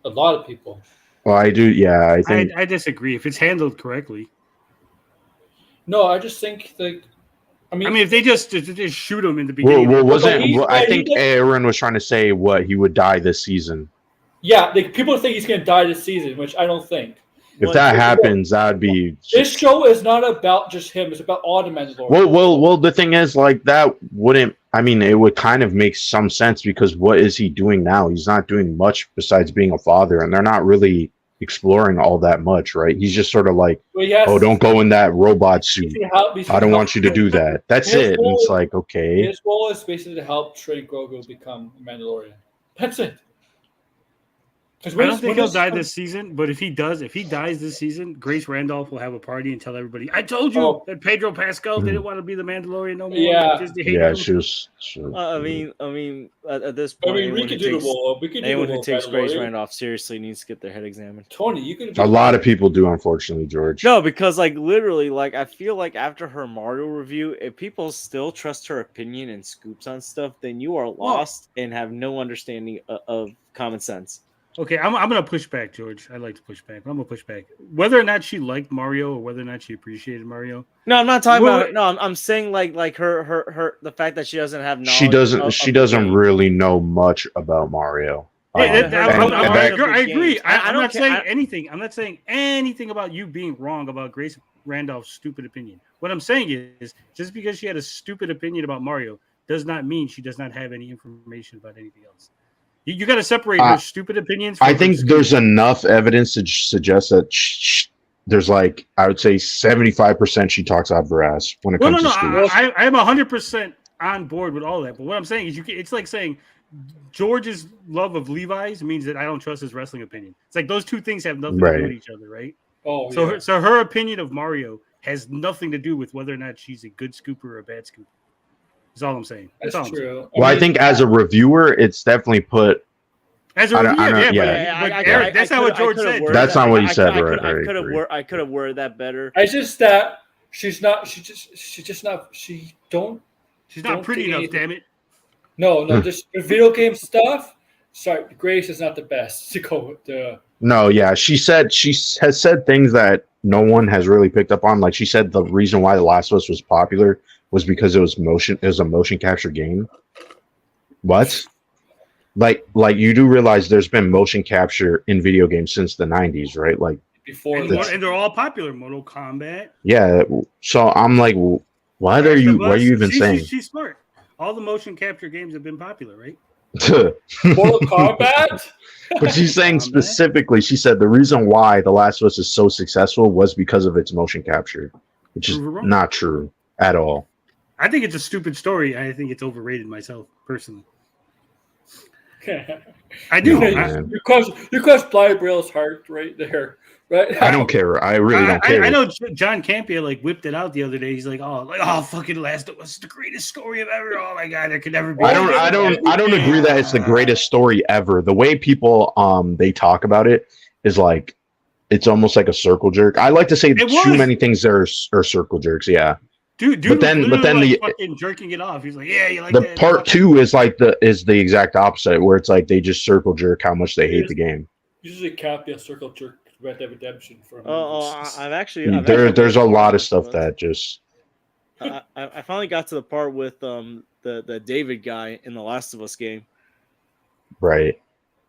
a lot of people. well I do I think I disagree if it's handled correctly. No, I just think like, I mean, if they just shoot him in the beginning. well, But he's- I but think he- Aaron was trying to say what he would die this season. yeah, like, people think he's gonna die this season, which I don't think. If Well, that here's the- happens, that'd be This show is not about just him; it's about all the Mandalorians. well. The thing is, like that wouldn't. I mean, it would kind of make some sense because what is he doing now? He's not doing much besides being a father, and they're not really exploring all that much, right? He's just sort of like, But he has- oh, don't go in that robot he's suit. gonna help- he's I don't gonna want you to help- do that. That's His it. And it's goal- like, okay, His goal is basically to help train Grogu become a Mandalorian. That's it. I don't think he'll die this season, but if he dies this season, Grace Randolph will have a party and tell everybody, "I told you that Pedro Pascal didn't want to be the Mandalorian no more." Yeah. Disney hated Yeah, him." she was. I mean, at this point, we anyone could who do takes, the role. We could do anyone the who role takes Grace Mandalorian. Randolph seriously needs to get their head examined. Tony, you could. A lot of people do, unfortunately, George. No, because like literally, like I feel like after her Mario review, if people still trust her opinion and scoops on stuff, then you are lost and have no understanding of common sense. Okay, I'm gonna push back, George. I like to push back, but I'm gonna push back. Whether or not she liked Mario or whether or not she appreciated Mario. No, I'm not talking about. No, I'm saying like her the fact that she doesn't have knowledge. She doesn't really know much about Mario. Yeah, I agree. I'm don't not care- saying anything. I'm not saying anything about you being wrong about Grace Randolph's stupid opinion. What I'm saying is, just because she had a stupid opinion about Mario does not mean she does not have any information about anything else. You got to separate her stupid opinions. I think there's enough evidence to suggest that there's like, I would say 75% she talks out of her ass when it comes to school. I'm 100% on board with all that. But what I'm saying is, it's like saying George's love of Levi's means that I don't trust his wrestling opinion. It's like those two things have nothing to do with each other, right? Oh, so her opinion of Mario has nothing to do with whether or not she's a good scooper or a bad scooper. That's all I'm saying. That's true. Well, I think as a reviewer, it's definitely put. As a reviewer, Eric, that's not what George said. That's not what he said, right? I could have worded that better. It's just that she's not pretty enough, damn it. No, just the video game stuff. Sorry, Grace is not the best to go with the. No, yeah, she has said things that no one has really picked up on. Like she said, the reason why The Last of Us was popular was because it was a motion capture game. What? Like you do realize there's been motion capture in video games since the 90s, right? Like before, and they're all popular. Mortal Kombat. Yeah, so I'm like, what are you even saying? She's smart. All the motion capture games have been popular, right? Mortal Kombat. But she's saying specifically, she said the reason why The Last of Us is so successful was because of its motion capture, which is not true at all. I think it's a stupid story. I think it's overrated myself, personally. I do. You crushed Blind Braille's heart right there. Right? I don't care. I really don't care. I know John Campia whipped it out the other day. He's like, oh, fucking Last of Us is the greatest story of ever. Oh my god, there could never be. I don't agree that it's the greatest story ever. The way people they talk about it is like it's almost like a circle jerk. I like to say too many things are circle jerks. Yeah. Dude, but then the fucking jerking it off. He's like, yeah, you like the that. part 2 is like the exact opposite, where it's like they just circle jerk how much they hate the game. Usually Campia circle jerk Red Dead Redemption from. There's a lot of stuff that just. I finally got to the part with the David guy in the Last of Us game. Right.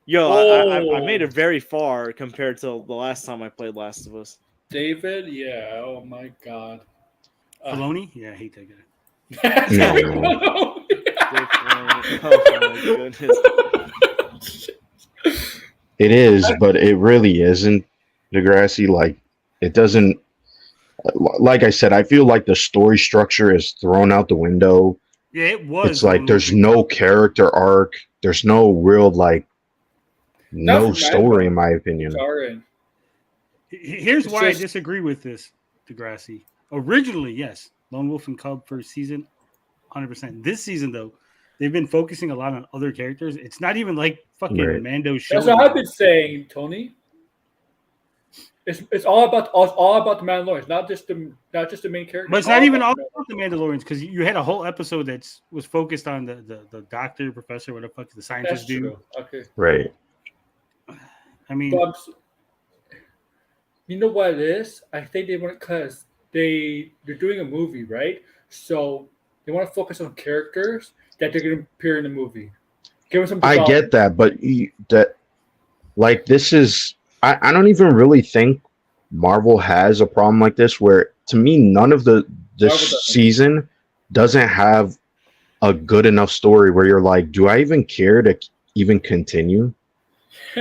Yo, I made it very far compared to the last time I played Last of Us. David, yeah. Oh my god. Filoni? Yeah, I hate that guy. No. Oh my goodness. It is, but it really isn't, Degrassi. Like, it doesn't. Like I said, I feel like the story structure is thrown out the window. Yeah, it was. It's like there's no character arc. There's no real no story, in my opinion. Here's why I disagree with this, Degrassi. Originally, yes, Lone Wolf and Cub first season, 100%. This season, though, they've been focusing a lot on other characters. It's not even like fucking Mando's show. That's what I've been saying, Tony. It's all about the Mandalorians, not just the main character. But it's not even all about the Mandalorians, because you had a whole episode that was focused on the doctor, professor, what the fuck the scientists do. True. Okay. Right. I mean, you know what it is? I think they want because they're doing a movie, right? So they want to focus on characters that they're going to appear in the movie. Give them some. I get that, but this is. I don't even really think Marvel has a problem like this, where to me none of this season doesn't have a good enough story where you're like, do I even care to even continue?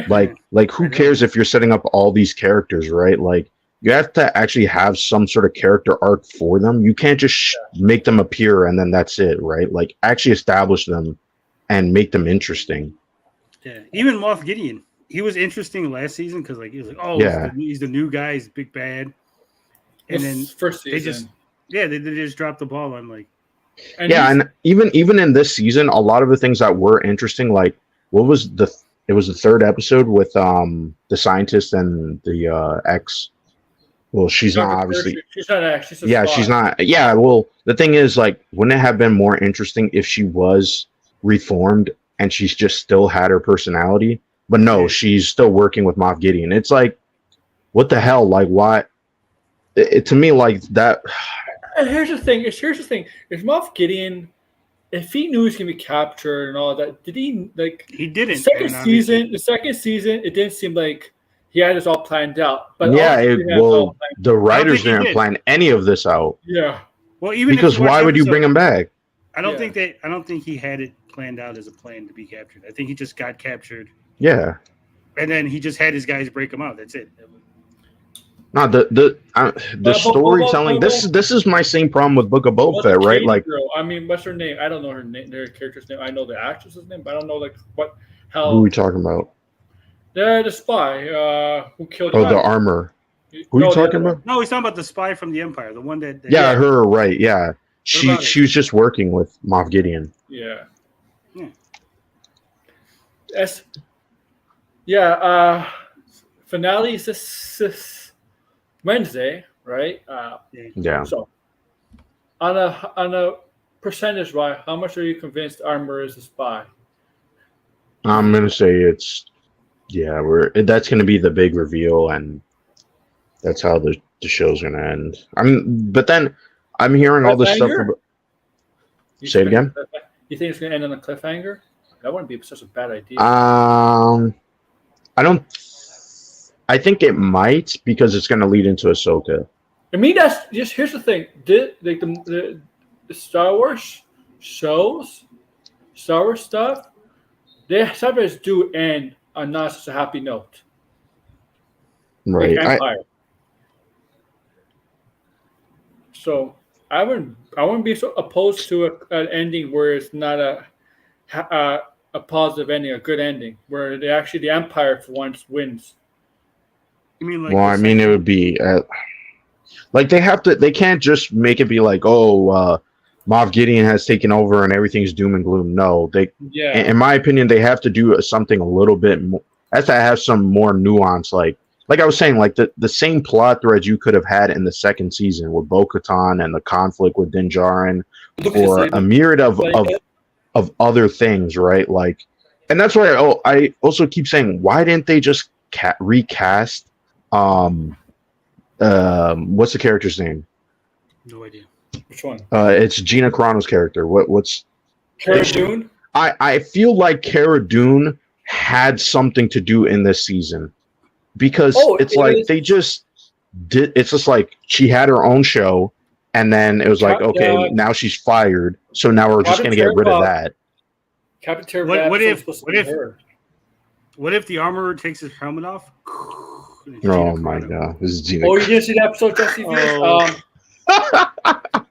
like who cares if you're setting up all these characters, right? Like, you have to actually have some sort of character arc for them. You can't just make them appear and then that's it, right? Like, actually establish them and make them interesting. Yeah, even Moff Gideon. he was interesting last season because like he was like, oh, Yeah. he's the new guy, he's big bad, and then first they season. they just dropped the ball on like. And Yeah, he's- and even in this season, a lot of the things that were interesting, like what was it was the third episode with the scientist and the ex. Well, she's not obviously. She's not X. She's a Yeah, spy. she's not. Yeah, well, the thing is, like, wouldn't it have been more interesting if she was reformed and she's just still had her personality? But no, she's still working with Moff Gideon. It's like, what the hell? Like, why? To me, like that. And here's the thing. If Moff Gideon, if he knew he was gonna be captured and all that, did he like? He didn't. The second season, it didn't seem like he had this all planned out. But Yeah, obviously he had it all planned. the writers think he didn't did. plan any of this out. Yeah. Well, even if Because you watch why would you episode- bring him back? I don't Yeah. think he had it planned out as a plan to be captured. I think he just got captured, Yeah. and then he just had his guys break him out. That's it. No, the storytelling. This is my same problem with Book of Boba What's Fett, the right? Katie like, girl? I mean, what's her name? I don't know her name. Their character's name. I know the actress's name, but I don't know like who are how. we talking about? The spy who killed. Oh, the armor. Who are you talking about? No, he's talking about the spy from the Empire, the one that. Yeah, her. Right. Yeah, she about it? was just working with Moff Gideon. Yeah. Yeah. Yes. Yeah. Finale is this Wednesday, right? Yeah. So, on a percentage wise, how much are you convinced Armor is a spy? I'm gonna say it's. Yeah, that's gonna be the big reveal, and that's how the show's gonna end. But then I'm hearing all this stuff. Cliffhanger? Say it again. You think it's going to end on a cliffhanger? That wouldn't be such a bad idea. I don't. I think it might because it's going to lead into Ahsoka. I mean, that's just here's the thing. The Star Wars shows, Star Wars stuff, they sometimes do end on not such a happy note. Right. Like Empire. So I wouldn't be so opposed to an ending where it's not a positive ending, a good ending, where the Empire for once wins. You mean like? Well, I mean, it would be like they can't just make it be like, oh, Moff Gideon has taken over and everything's doom and gloom. No, Yeah. in my opinion, they have to do something a little bit more. Has to have some more nuance, like I was saying, like the same plot threads you could have had in the second season with Bo-Katan and the conflict with Din Djarin, or a myriad of other things, right? Like, and that's why I also keep saying, why didn't they just recast? What's the character's name? No idea. Which one? It's Gina Carano's character. What's Cara Dune? I feel like Cara Dune had something to do in this season because they just did. It's just like she had her own show, and then it was like, okay, now she's fired, so now we're just gonna get rid of that. Captain Terra. What if the armorer takes his helmet off? Oh my god, this is Gina. Oh, you didn't see the episode, Jesse?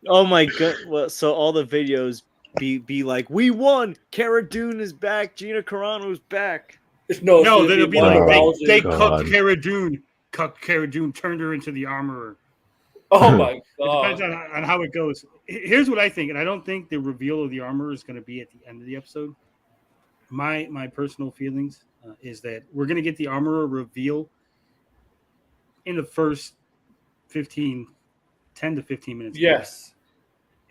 Oh my god! Well, so all the videos be like, we won. Cara Dune is back. Gina Carano's back. No, they'll be like they God. cooked Cara Dune. Cooked Cara Dune, turned her into the armorer. Oh my It god! depends on how it goes. Here's what I think, and I don't think the reveal of the armor is going to be at the end of the episode. My personal feelings is that we're going to get the armorer reveal in the first 10 to 15 minutes. Yes.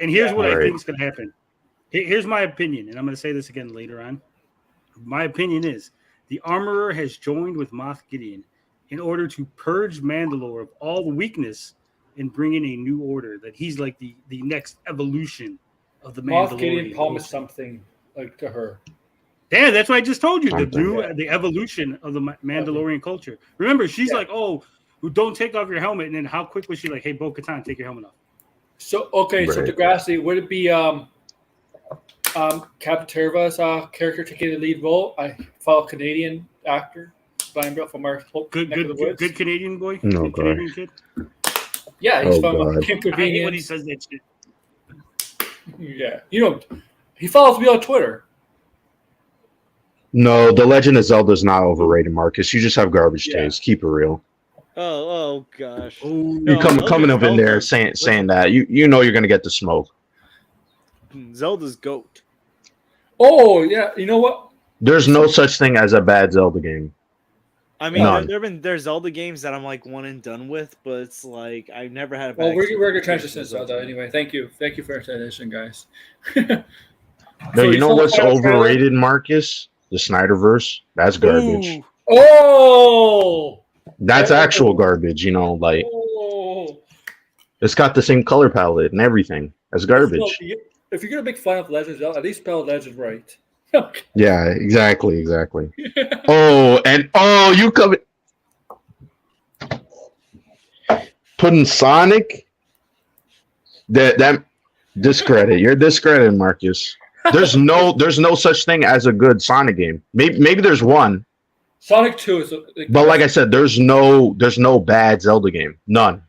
And here's what I Right. think is going to happen. Here's my opinion, and I'm going to say this again later on. My opinion is the armorer has joined with Moff Gideon in order to purge Mandalore of all the weakness and bring in a new order. That he's like the next evolution of the Mandalorian. Moff Gideon promised something like to her. Yeah, that's what I just told you. Something. The evolution of the Mandalorian culture. Remember, she's like, oh, don't take off your helmet. And then how quick was she like, hey, Bo-Katan, take your helmet off? So okay, so Right. Degrassi, would it be Captain Terva's character taking the lead role? I follow Canadian actor, blind belt from our Good Canadian boy. No, Good God. Canadian kid. Yeah, he's Oh, from God. I hate when he Inconvenience. says that shit. Yeah, he follows me on Twitter. No, The Legend of Zelda is not overrated, Marcus. You just have garbage Yeah. taste. Keep it real. Oh gosh. Oh, You No, coming up in there Zelda. saying that you know you're gonna get the smoke. Zelda's GOAT. Oh yeah, you know what? There's no such thing as a bad Zelda game. I mean, None. there's Zelda games that I'm like one and done with, but it's like I've never had a bad Well, we're gonna experience transition to with Zelda anyway. Thank you for your transition, guys. No, So you know saw the what's final trailer? overrated, Marcus? The Snyderverse. That's garbage. Ooh. Oh, That's actual garbage. You know, like oh. it's got the same color palette and everything. That's garbage. So, if you're gonna make fun of Legends, at least spell Legends right. Yeah, exactly. Oh, you come putting Sonic. That discredit. You're discredited, Marcus. There's no such thing as a good Sonic game. Maybe there's one, Sonic 2 is. but like I said, there's no bad Zelda game. None.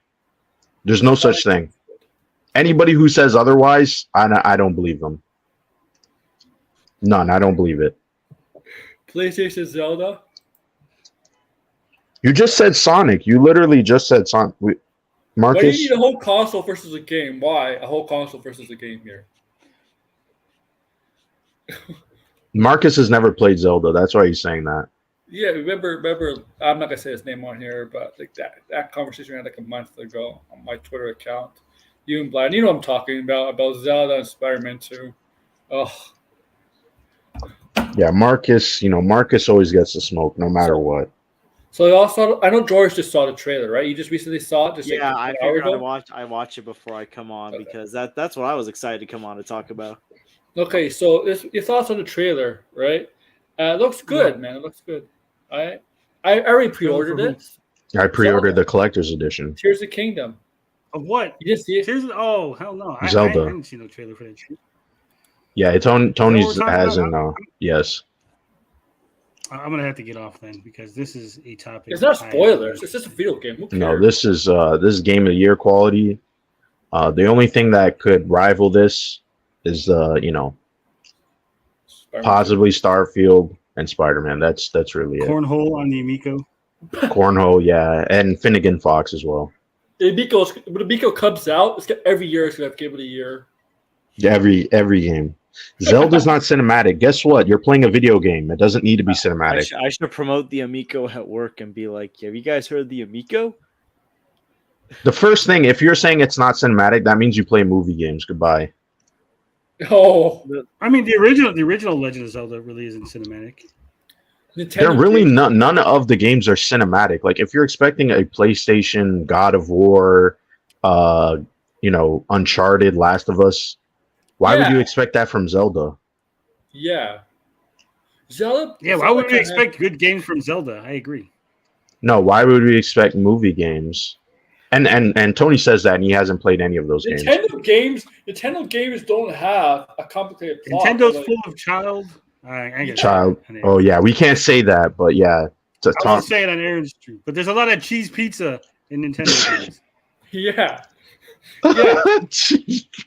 There's no such thing. Anybody who says otherwise, I don't believe them. None. I don't believe it. PlayStation Zelda. You just said Sonic. You literally just said Sonic. Why do Marcus, you need a whole console versus a game? Why a whole console versus a game here? Marcus has never played Zelda. That's why he's saying that. Yeah, remember. I'm not gonna say his name on here, but like that conversation we had like a month ago on my Twitter account. You and Blind, you know what I'm talking about Zelda and Spider-Man 2. Oh, Yeah, Marcus. Marcus always gets the smoke, no matter what. so I know George just saw the trailer, right? You just recently saw it. Just Yeah, like I an hour figured ago? I watch it before I come on because that's what I was excited to come on to talk about. Okay, so your thoughts on the trailer, right? It looks good, man. It looks good. I already pre-ordered it. I pre-ordered the collector's edition. Tears of Kingdom. of what? You didn't see it? Oh, hell no. I Zelda. haven't seen no trailer for that shit. Yeah, Tony's Is that what we're talking hasn't. Yes. I'm gonna have to get off then because this is a topic. It's not spoilers. It's just a video game. Who No, cares? this is game of the year quality. The only thing that could rival this is Spider-Man. possibly Starfield and Spider-Man. That's really it. Cornhole on the Amico. Cornhole, yeah, and Finnegan Fox as well. When Amico comes out, every year it's gonna have Game of the Year. Every game. Zelda's not cinematic. Guess what? You're playing a video game. It doesn't need to be cinematic. I should promote the Amico at work and be like, "Have you guys heard the Amico?" The first thing, if you're saying it's not cinematic, that means you play movie games. Goodbye. Oh, I mean, the original Legend of Zelda really isn't cinematic. Nintendo. They're really none of the games are cinematic. Like if you're expecting a PlayStation God of War, Uncharted, Last of Us, why would you expect that from Zelda? Yeah. Zelda. Yeah, why would we expect good games from Zelda? I agree. No, why would we expect movie games? And Tony says that, and he hasn't played any of those games. Nintendo games don't have a complicated plot. Nintendo's full of child. I get Child. that. Oh yeah, we can't say that, but yeah. I won't say it on Aaron's Street, but there's a lot of cheese pizza in Nintendo games. Yeah.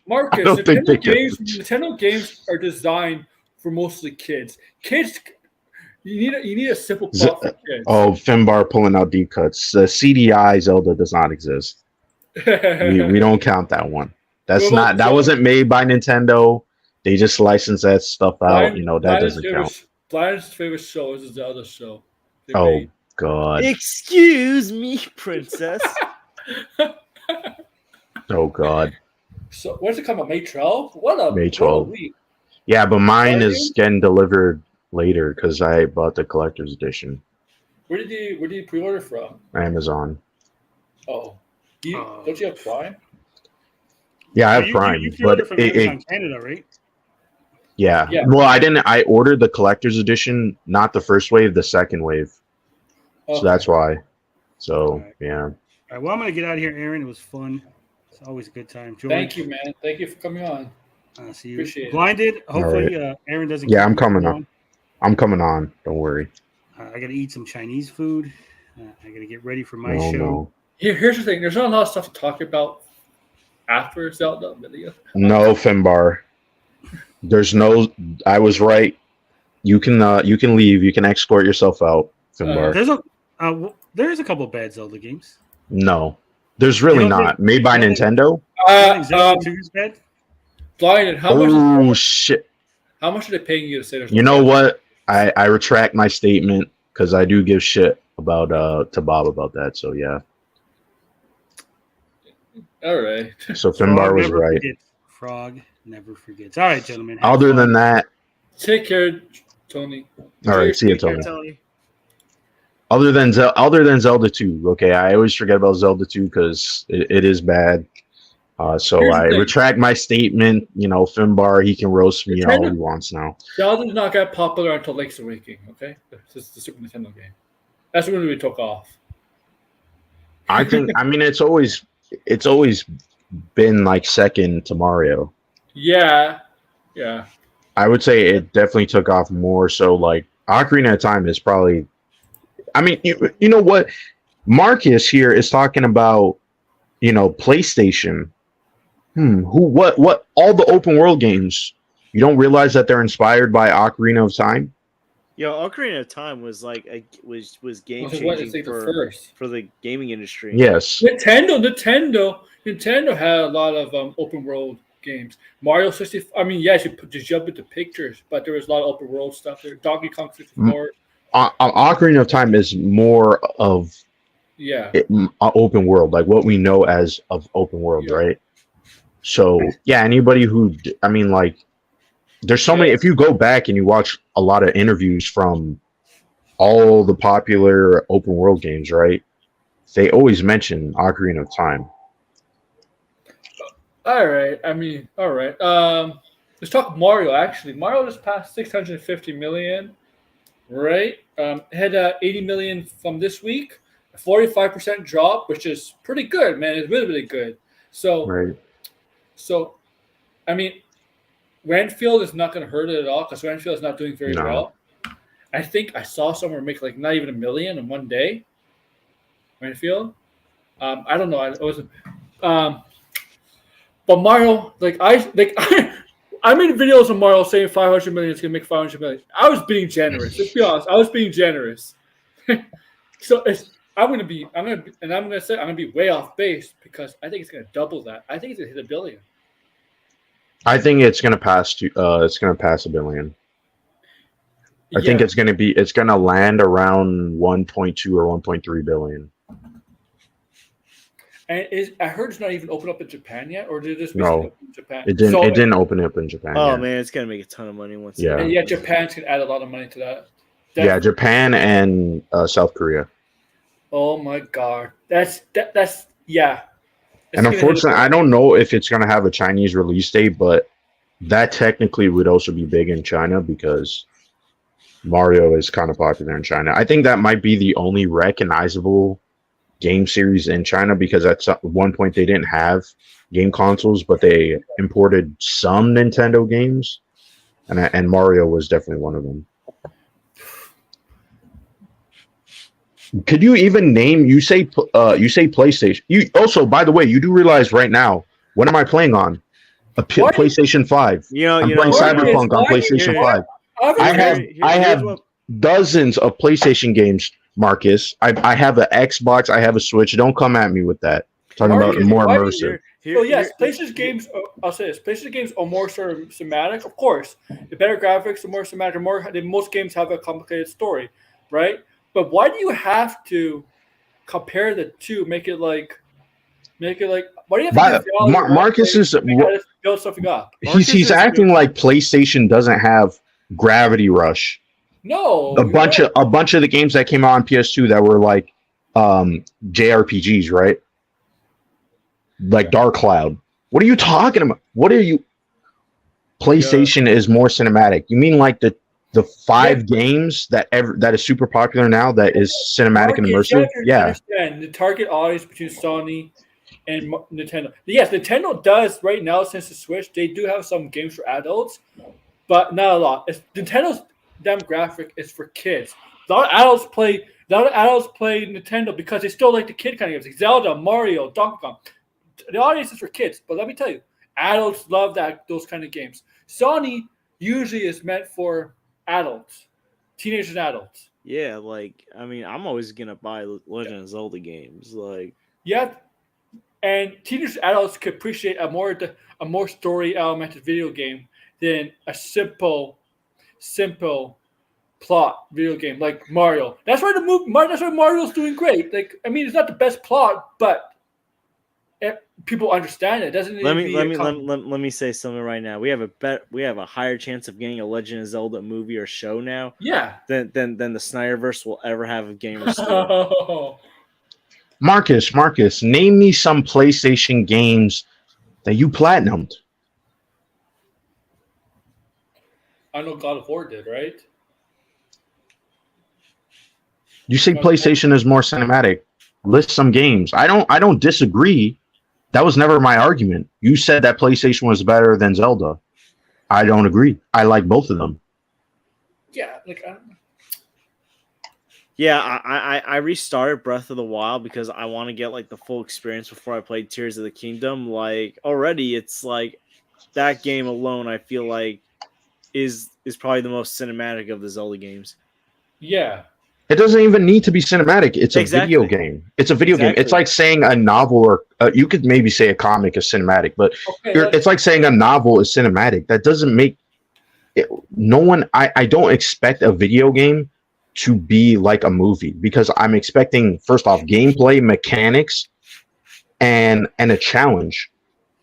Marcus, don't think they can. Nintendo games are designed for mostly kids. Kids, you need a simple plot for kids. Oh, Finbar pulling out deep cuts. The CDI Zelda does not exist. We don't count that one. That wasn't made by Nintendo. They just licensed that stuff out. That doesn't count. Blind's favorite show is the Zelda show. God. Excuse me, princess. Oh God. So when's it come out? May 12th? What a May 12th. week. Yeah, but mine is getting delivered later because I bought the collector's edition. Where did you pre-order from? Amazon. Oh, don't you have Prime? Yeah, I have Prime, you but from Amazon Canada, right? Yeah. Well, I didn't. I ordered the collector's edition, not the first wave, the second wave. So that's why. So yeah. All right. Well, I'm gonna get out of here, Aaron. It was fun. It's always a good time. George, Thank you, man. Thank you for coming on. See you. Appreciate it. Blinded. Hopefully, Aaron doesn't. Yeah, I'm coming on. I'm coming on. Don't worry. I gotta eat some Chinese food. I gotta get ready for my No, show. no. Here's the thing. There's not a lot of stuff to talk about after Zelda. No, Finbar. There's no. I was right. You can leave. You can escort yourself out, Finbar. There's a couple bad Zelda games. No, there's really You don't not. Made by you don't think- Nintendo. You think Zelda 2 is bad? Blinded. Oh shit! How much are they paying you to say there's? You know what? I retract my statement because I do give shit about to Bob about that. So yeah. All right. So Finbar was right. Forgets. Frog never forgets. All right, gentlemen. Other than that, Take care, Tony. all right. See you, Take care, Tony. Tony. Other than Zelda 2, okay. I always forget about Zelda 2 because it is bad. So Here's the I thing. retract my statement. You know, Finbar, he can roast me all he wants now. Zelda did not get popular until Link's Awakening. Okay, this is the Super Nintendo game. That's when we took off. I think. I mean, it's always been like second to Mario. Yeah. I would say it definitely took off more. So like Ocarina of Time is probably. I mean, you know what? Marcus here is talking about, PlayStation. What? All the open world games. You don't realize that they're inspired by Ocarina of Time? Yo, Ocarina of Time was like was game This is what changing it's like the first. for the gaming industry. Yes. Nintendo had a lot of open world games. Mario 64. I mean, yes, you just jump into pictures, but there was a lot of open world stuff there. Donkey Kong 64. Ocarina of Time is more of open world, like what we know as of open world, right? So yeah, anybody who, I mean, like, there's so many. If you go back and you watch a lot of interviews from all the popular open world games, right? They always mention Ocarina of Time. All right. Let's talk Mario. Actually, Mario just passed 650 million. Right. Had 80 million from this week. A 45% drop, which is pretty good, man. It's really, really good. So, Right. I mean, Renfield is not going to hurt it at all because Renfield is not doing very well. I think I saw somewhere make like not even $1 million in one day. Renfield. I don't know. It wasn't. But Mario, I made videos of Mario saying 500 million is going to make 500 million. I was being generous. Let's be honest. I was being generous. So I'm going to be way off base because I think it's going to double that. I think it's going to hit $1 billion. I think it's going to pass $1 billion. I think it's going to land around 1.2 or 1.3 billion. And I heard it's not even open up in Japan yet, or did it just open in Japan? It didn't. It didn't open up in Japan. Oh yet. man, it's gonna make a ton of money once. Yeah. And Japan's gonna add a lot of money to that. Yeah, Japan and South Korea. Oh my god, that's. And unfortunately, I don't know if it's gonna have a Chinese release date, but that technically would also be big in China because Mario is kind of popular in China. I think that might be the only recognizable game series in China because at one point they didn't have game consoles, but they imported some Nintendo games, and Mario was definitely one of them. Could you even name? You say PlayStation. You also, by the way, you do realize right now, what am I playing on? PlayStation 5. I'm playing Cyberpunk on PlayStation 5. I have dozens of PlayStation games. Marcus, I have an Xbox, I have a Switch. Don't come at me with that. Talking about more immersive. So yes, PlayStation games. I'll say this: PlayStation games are more sort of cinematic. Of course, the better graphics, the more cinematic. Most games have a complicated story, right? But why do you have to compare the two? Make it like. Why do you have to? Marcus is build something up. He's acting like PlayStation doesn't have Gravity Rush. No, a bunch of the games that came out on PS2 that were like JRPGs, right? Like Dark Cloud. What are you talking about? PlayStation is more cinematic. You mean like the 5 games that is super popular now that is cinematic and immersive? Yeah. Understand the target audience between Sony and Nintendo. Yes, Nintendo does right now since the Switch. They do have some games for adults, but not a lot. Nintendo's demographic is for kids. A lot of adults play Nintendo because they still like the kid kind of games, like Zelda, Mario, Donkey Kong. The audience is for kids, but let me tell you, adults love those kind of games. Sony usually is meant for adults, teenagers and adults. Yeah, like I mean, I'm always gonna buy Legend of Zelda games. Like, Yeah, and teenagers and adults could appreciate a more story elemented video game than a simple plot video game like Mario. That's why that's why Mario's doing great. Like, I mean, it's not the best plot, but people understand it. Doesn't let me say something right now. We have a higher chance of getting a Legend of Zelda movie or show now. Yeah. Than the Snyderverse will ever have of Gamer Store. Marcus, name me some PlayStation games that you platinumed. I know God of War did, right? You say PlayStation is more cinematic. List some games. I don't disagree. That was never my argument. You said that PlayStation was better than Zelda. I don't agree. I like both of them. Yeah, like I don't know. Yeah, I restarted Breath of the Wild because I want to get like the full experience before I played Tears of the Kingdom. Like already, it's like that game alone. I feel like is probably the most cinematic of the Zelda games. Yeah. It doesn't even need to be cinematic. It's a video game. It's a video game. It's like saying a novel, or you could maybe say a comic is cinematic, but it's like saying a novel is cinematic. That doesn't make it, no one. I don't expect a video game to be like a movie, because I'm expecting, first off, gameplay, mechanics, and a challenge.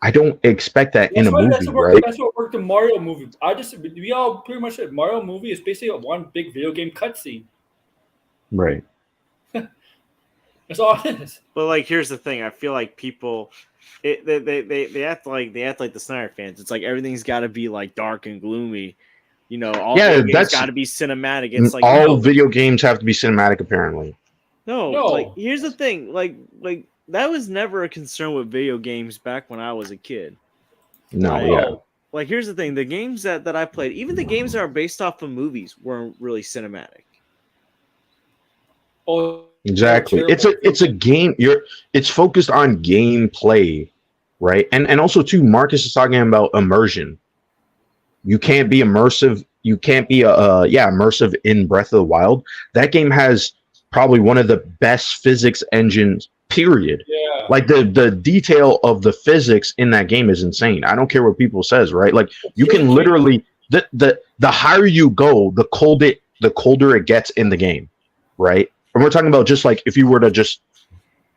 I don't expect that in a movie, right? That's what worked in Mario movie. We all pretty much said Mario movie is basically one big video game cutscene. Right. That's all it is. But like, here's the thing: I feel like people, they act like the Snyder fans. It's like everything's got to be like dark and gloomy. You know, all video games got to be cinematic. It's like all video games have to be cinematic, apparently. No, like here's the thing: like that was never a concern with video games back when I was a kid. No, yeah. Like, here's the thing: the games that I played, even the games that are based off of movies, weren't really cinematic. Oh, exactly. It's a game. It's focused on gameplay, right? And also too, Marcus is talking about immersion. You can't be immersive. You can't be immersive in Breath of the Wild. That game has probably one of the best physics engines, period. Yeah. Like the detail of the physics in that game is insane. I don't care what people says, right? Like you can literally the higher you go, the colder it gets in the game, right? And we're talking about just like if you were to just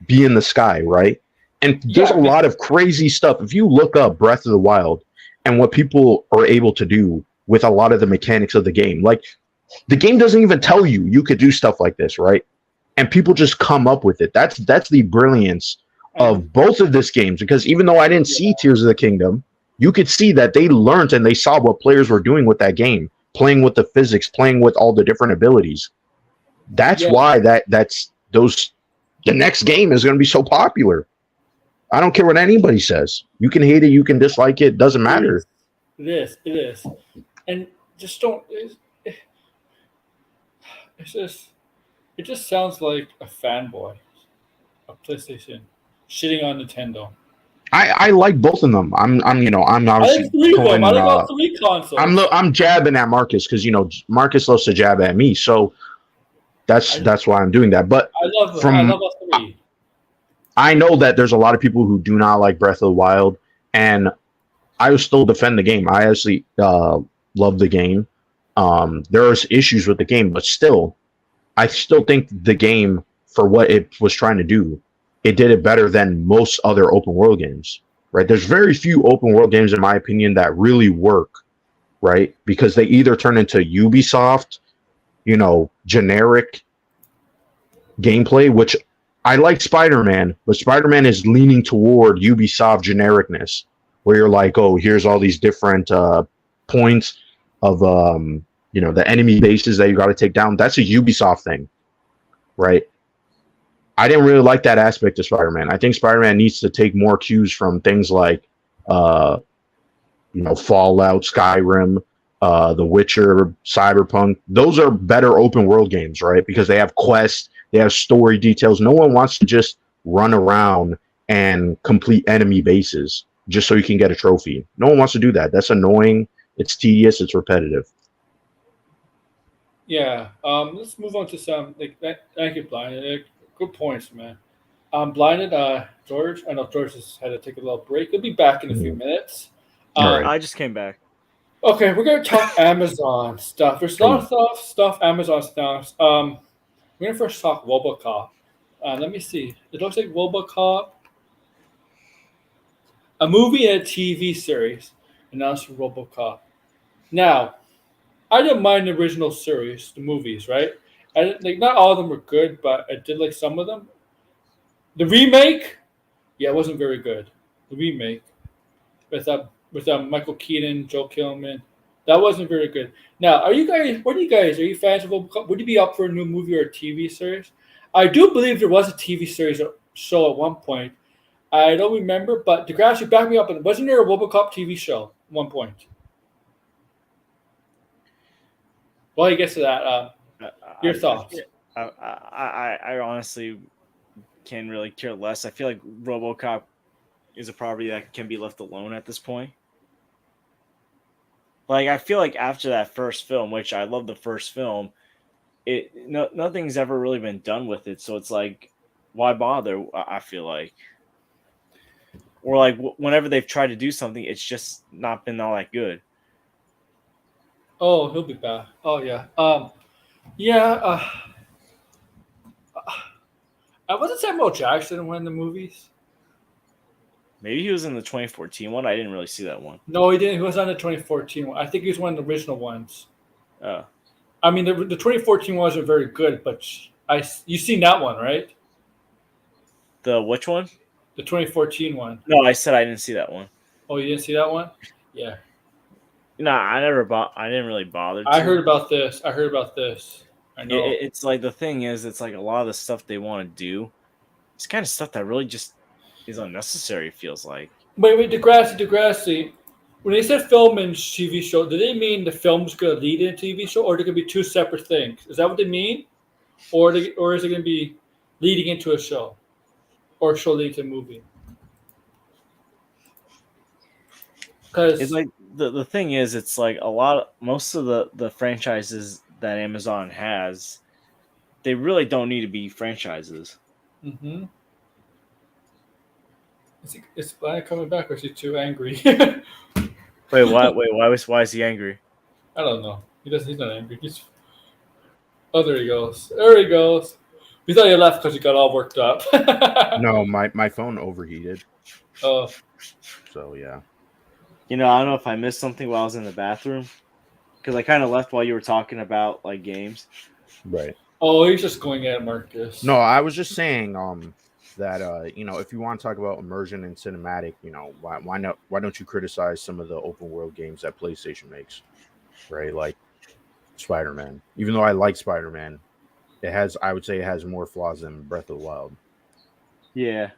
be in the sky, right? And there's a lot of crazy stuff. If you look up Breath of the Wild and what people are able to do with a lot of the mechanics of the game, like the game doesn't even tell you could do stuff like this, right? And people just come up with it. That's the brilliance of both of these games, because even though I didn't see Tears of the Kingdom, you could see that they learned and they saw what players were doing with that game, playing with the physics, playing with all the different abilities. That's why the next game is going to be so popular. I don't care what anybody says. You can hate it, you can dislike it, doesn't matter. It is. And just don't. It just sounds like a fanboy of PlayStation shitting on Nintendo. I like both of them. I'm obviously I like all three consoles. I'm jabbing at Marcus because Marcus loves to jab at me, so that's why I'm doing that. But I love all three. I know that there's a lot of people who do not like Breath of the Wild, and I will still defend the game. I actually love the game. There's issues with the game, but still, I still think the game, for what it was trying to do, it did it better than most other open world games, right? There's very few open world games, in my opinion, that really work, right? Because they either turn into Ubisoft, generic gameplay, which I like Spider-Man, but Spider-Man is leaning toward Ubisoft genericness, where you're like, oh, here's all these different points of the enemy bases that you got to take down. That's a Ubisoft thing, right? I didn't really like that aspect of Spider-Man. I think Spider-Man needs to take more cues from things like Fallout, Skyrim, The Witcher, Cyberpunk. Those are better open world games, right? Because they have quests, they have story details. No one wants to just run around and complete enemy bases just so you can get a trophy. No one wants to do that. That's annoying. It's tedious. It's repetitive. Yeah. Let's move on to some. Thank you, Blind. Good points, man. Blinded. George. I know George has had to take a little break. He'll be back in a few Mhm. minutes. All right. Um, I just came back. okay, we're gonna talk Amazon stuff. There's a lot of Oh, stuff Amazon stuff. We're gonna first talk RoboCop. Let me see. It looks like RoboCop, a movie and a TV series announced for RoboCop. Now, I didn't mind the original series, the movies, right? I didn't, like not all of them were good, but I did like some of them. The remake, yeah, it wasn't very good. The remake with Michael Keaton, Joe Kilman, that wasn't very good. Now, are you guys? What do you guys? Are you fans of RoboCop? Would you be up for a new movie or a TV series? I do believe there was a TV series show at one point. I don't remember, but DeGrasse, you back me up. Wasn't there a RoboCop TV show at one point? Well, he gets to that. Your thoughts? I honestly can really care less. I feel like RoboCop is a property that can be left alone at this point. Like I feel like after that first film, which I love the first film, nothing's ever really been done with it. So it's like, why bother? I feel like, or like whenever they've tried to do something, it's just not been all that good. Oh, he'll be back. Oh yeah. Yeah. I wasn't Samuel Jackson in one of the movies. Maybe he was in the 2014 one. I didn't really see that one. No, he didn't. He was on the 2014 one. I think he was one of the original ones. Uh, I mean, the 2014 wasn't very good, but you seen that one, right? the which one? The 2014 one. No, I said I didn't see that one. Oh, you didn't see that one? Yeah. No, I never bought. I didn't really bother. I To. heard about this. I know. It's like the thing is, it's like a lot of the stuff they want to do. It's kind of stuff that really just is unnecessary. It feels like. Wait, Degrassi. When they said film and TV show, do they mean the film's going to lead in a TV show, or they could be two separate things? Is that what they mean, or is it going to be leading into a show, or a show leading to a movie? It's Because like the thing is, it's like most of the franchises that Amazon has, they really don't need to be franchises. mm-hmm. Is Brian coming back, or is he too angry? Wait, why? Wait, why is he angry? I don't know. He's not angry. Oh, there he goes. There he goes. We thought you left because you got all worked up. no, my phone overheated. Oh, So yeah. You know, I don't know if I missed something while I was in the bathroom because I kind of left while you were talking about like games. Right. oh, he's just going at Marcus. No, I was just saying that if you want to talk about immersion and cinematic, why not why don't you criticize some of the open world games that PlayStation makes? Right? Like Spider-Man. Even though I like Spider-Man, I would say it has more flaws than Breath of the Wild. Yeah.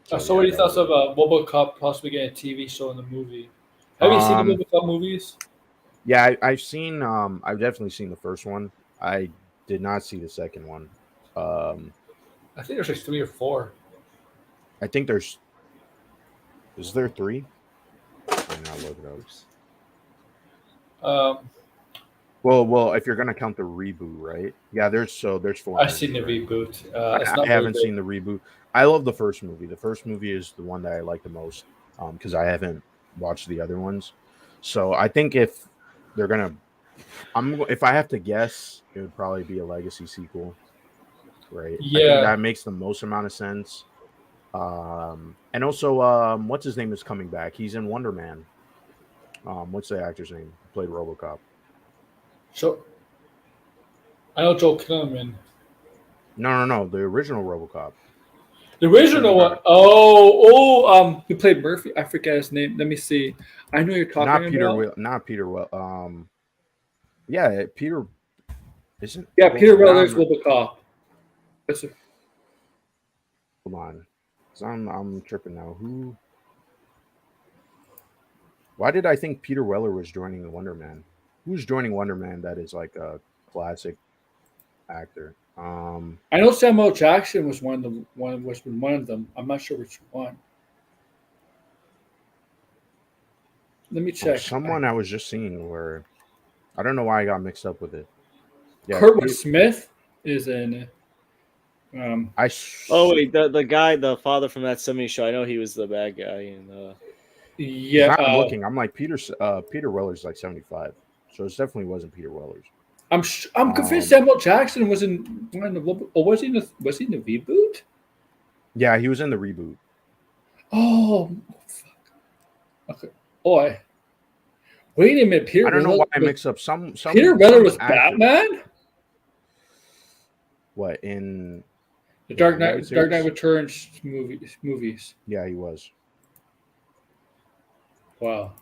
So what are your thoughts of RoboCop possibly getting a TV show and a movie? Have you seen the RoboCop movies? Yeah, I've definitely seen the first one. I did not see the second one. I think there's like 3 or 4. I think is there 3? I'll now look it up. Well, if you're gonna count the reboot, right? Yeah, there's 4. I've seen the reboot. It's I not haven't very seen the reboot. I love the first movie. The first movie is the one that I like the most because I haven't watched the other ones. So I think if they're gonna, if I have to guess, it would probably be a legacy sequel, right? I Yeah. think that makes the most amount of sense. And also, what's his name is coming back? He's in Wonder Man. What's the actor's name? Who played RoboCop. So I know Joel Kinnaman. No. The original RoboCop. The original one. Who played Murphy? I forget his name. Let me see. I know you're talking Not about. Peter Will. Not Peter Will. Yeah, Peter. Isn't? Yeah, Peter Weller's RoboCop. Hold on. I'm tripping now. Who? Why did I think Peter Weller was joining Wonder Man? Who's joining Wonder Man that is like a classic actor? I know Samuel Jackson was one of them. I'm not sure which one. Let me check. Someone I was just seeing where I don't know why I got mixed up with it. Yeah, Kurtwood Smith is in. Oh wait, the guy, the father from that '70s show. I know he was the bad guy in. Yeah, I'm looking. I'm like Peter Weller's like 75, so it definitely wasn't Peter Weller's. I'm convinced Samuel Jackson was in one of the. Or was he in the reboot? Yeah, he was in the reboot. Oh, fuck. Okay. Boy. Wait a minute, Peter. I don't know Weller why I mix up some. Peter Weller was actor- Batman. What in The Dark Knight series? Returns movies. Yeah, he was. Wow.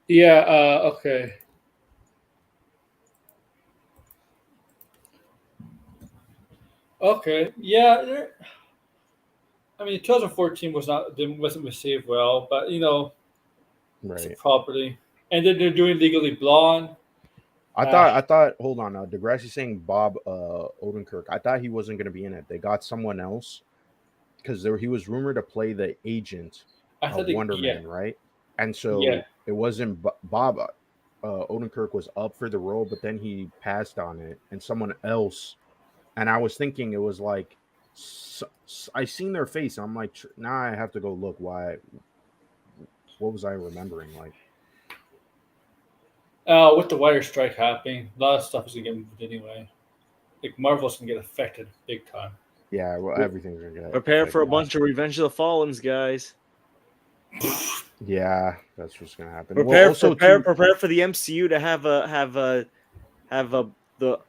Yeah. Okay. Okay. Yeah. I mean, 2014 wasn't received well, but it's a Right. property, and then they're doing Legally Blonde. I thought. Hold on. Degrassi's saying Bob Odenkirk. I thought he wasn't going to be in it. They got someone else because he was rumored to play the agent I thought of Wonder Man, right? And so Yeah. it wasn't Bob. Odenkirk was up for the role, but then he passed on it, and someone else. And I was thinking it was like I seen their face. And I'm like, now I have to go look. Why? What was I remembering? Like, With the writer strike happening, a lot of stuff is gonna get moved anyway. Like Marvel's gonna get affected big time. yeah, well, everything's gonna get Prepare for a affected. bunch of Revenge of the Fallens, guys. Yeah, that's what's gonna happen. Prepare for the MCU to have the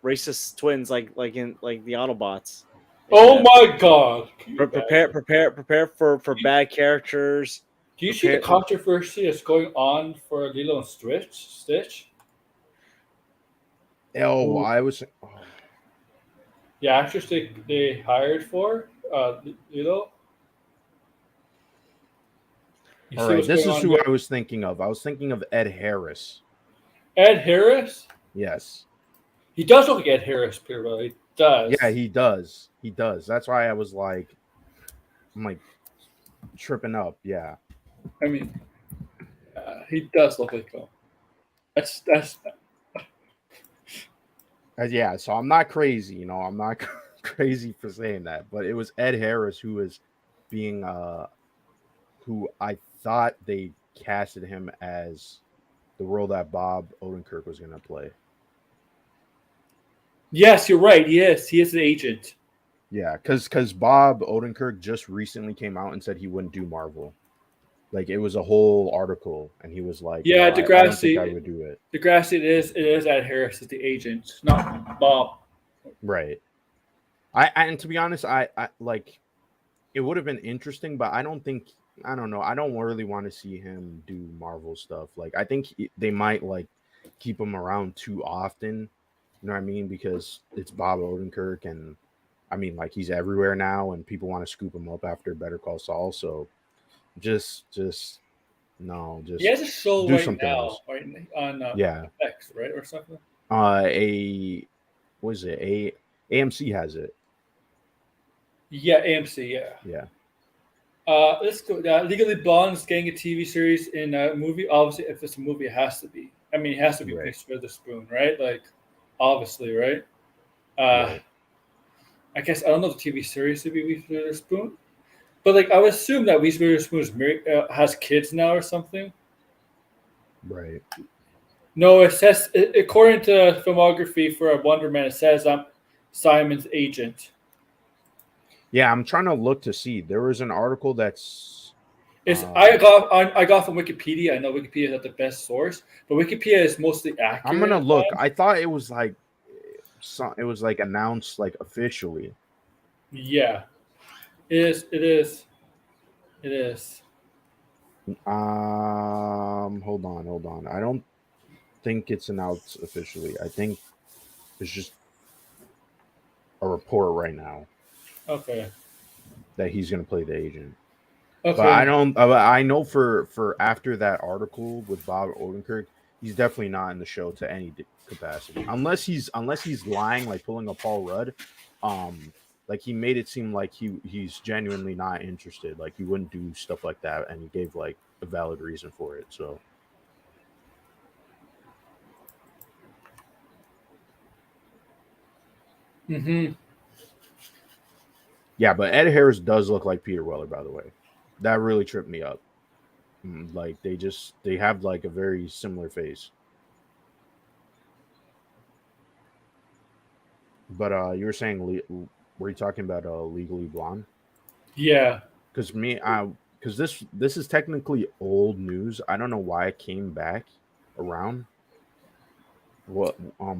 racist twins like the Autobots. Oh my god! Prepare for bad characters. Do you see the controversy that's going on for Lilo and Stitch? Oh, I was. Oh, The actress they hired for Lilo. all right, this is who I was thinking of. I was thinking of Ed Harris. Ed Harris. Yes. He does look like Ed Harris, Peter. He does. Yeah, he does. He does. That's why I was like, I'm like tripping up. Yeah. I mean, he does look like him. That's Yeah. So I'm not crazy. I'm not crazy for saying that, but it was Ed Harris who was being who I thought they casted him as the role that Bob Odenkirk was going to play. Yes, you're right. Yes, he is an agent. Yeah, because Bob Odenkirk just recently came out and said he wouldn't do Marvel. Like it was a whole article, and he was like, "Yeah, I don't think I would do it." Degrassi, it is Ed Harris is the agent, not Bob. Right. And to be honest, I like it would have been interesting, but I don't know. I don't really want to see him do Marvel stuff. Like I think they might like keep him around too often. You know what I mean? Because it's Bob Odenkirk, and I mean, like he's everywhere now, and people want to scoop him up after Better Call Saul. So just no, just he has a show do right something now, else. right on Yeah. X, right or something. What is it? AMC has it. Yeah, AMC. Yeah. Yeah. Let's go. Legally Blonde is getting a TV series in a movie. Obviously, if it's a movie, it has to be. I mean, it has to be Right. Reese Witherspoon, right? Like, obviously, right? Right. I guess I don't know the TV series to be Reese Witherspoon, but like I would assume that Reese Witherspoon is married, has kids now or something. Right. No, it says according to filmography for Wonder Man, it says I'm Simon's agent. Yeah, I'm trying to look to see. There was an article that's I got from Wikipedia. I know Wikipedia is not the best source, but Wikipedia is mostly accurate. I'm gonna look. I thought it was like it was like announced like officially. Yeah, it is. Hold on. I don't think it's announced officially. I think it's just a report right now Okay. that he's gonna play the agent. Okay. But I don't. I know for after that article with Bob Odenkirk, he's definitely not in the show to any capacity, unless he's lying, like pulling a Paul Rudd. like he made it seem like he's genuinely not interested. Like he wouldn't do stuff like that, and he gave like a valid reason for it. So Mm-hmm. yeah, but Ed Harris does look like Peter Weller, by the way. That really tripped me up. Like they have like a very similar face. But you were saying, were you talking about Legally Blonde? Yeah. Because because this is technically old news. I don't know why it came back around. What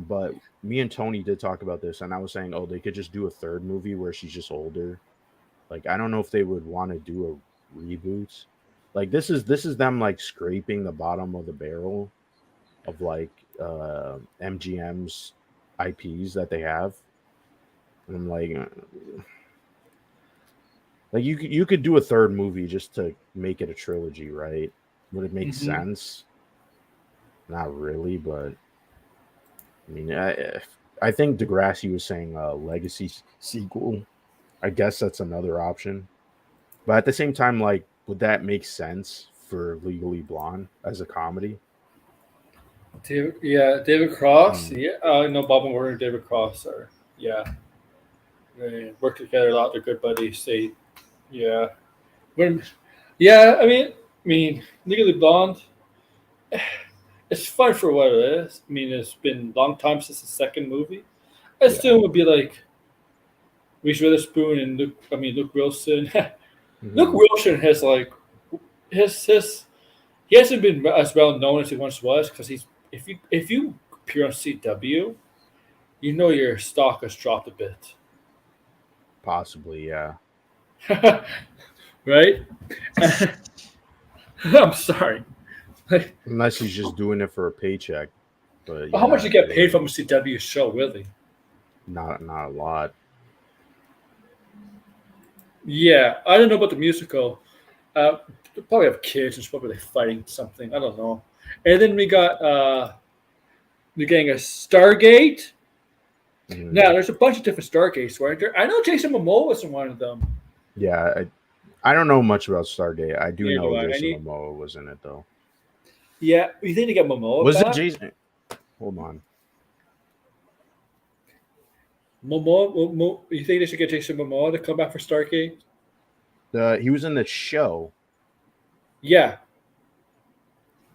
but me and Tony did talk about this, and I was saying, oh, they could just do a third movie where she's just older. Like I don't know if they would want to do a reboot. Like this is them like scraping the bottom of the barrel of like MGM's IPs that they have. And I'm like you could do a third movie just to make it a trilogy, right? Would it make sense? Not really, but I mean, I think Degrassi was saying a legacy sequel. I guess that's another option. But at the same time, like, would that make sense for Legally Blonde as a comedy? David Cross. Yeah, I know Bob and Warner and David Cross are. Yeah, they work together a lot. They're good buddies. Yeah. When, yeah, I mean, Legally Blonde. It's fun for what it is. I mean, it's been a long time since the second movie. I still would be like Reese Witherspoon and Luke Wilson. Luke Wilson has like his he hasn't been as well known as he once was because if you appear on CW, you know your stock has dropped a bit. Possibly, yeah. Right? I'm sorry. Unless he's just doing it for a paycheck. But How much you get paid from a CW show, really? Not a lot. Yeah, I don't know about the musical. They probably have kids and probably like fighting something. I don't know. And then we got we're getting a Stargate. Now there's a bunch of different Stargates, weren't there? I know Jason Momoa was in one of them. Yeah, I don't know much about Stargate. I do Neither know do I. Jason Momoa was in it though. Yeah, you think they get Momoa Was back? it Jason? Hold on. Momoa, you think they should get Jason Momoa to come back for Stargate? He was in the show. Yeah.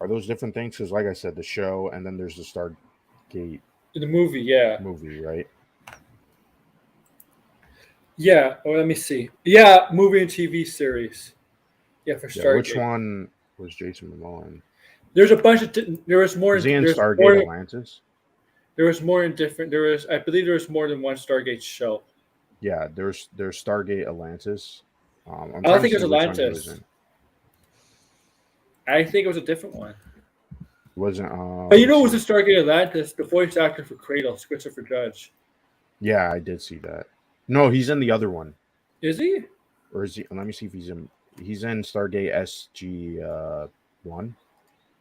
Are those different things? Because, like I said, the show and then there's the Stargate In the movie, yeah. movie, right? Yeah. Oh, let me see. Yeah, movie and TV series. Yeah, for Stargate. Yeah, which one was Jason Momoa in? There's a bunch of. There was more. Was he in there's Stargate more, Atlantis? There was more in different. There was, I believe, there was more than one Stargate show. Yeah, there's Stargate Atlantis. I don't think it was Atlantis. I think it was a different one. It wasn't. But you know, it was a Stargate Atlantis. The voice actor for Kratos, Christopher Judge. Yeah, I did see that. No, he's in the other one. Is he? Or is he? Let me see if he's in. He's in Stargate SG 1,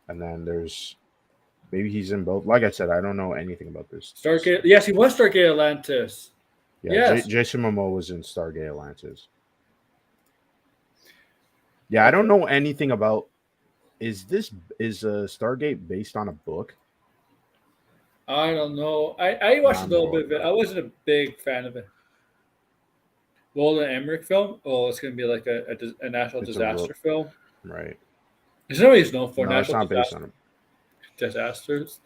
and then there's maybe he's in both. Like I said, I don't know anything about this. Stargate. Yes, he was Stargate Atlantis. Yeah, yes. Jason Momoa was in Stargate Atlantis. Yeah, I don't know anything about. Is Stargate based on a book? I don't know. I watched a little bit of it. I wasn't a big fan of it. Roland Emmerich film? Oh, it's going to be like a national disaster film. Right. Is that what he's known for? No, it's not based on disasters.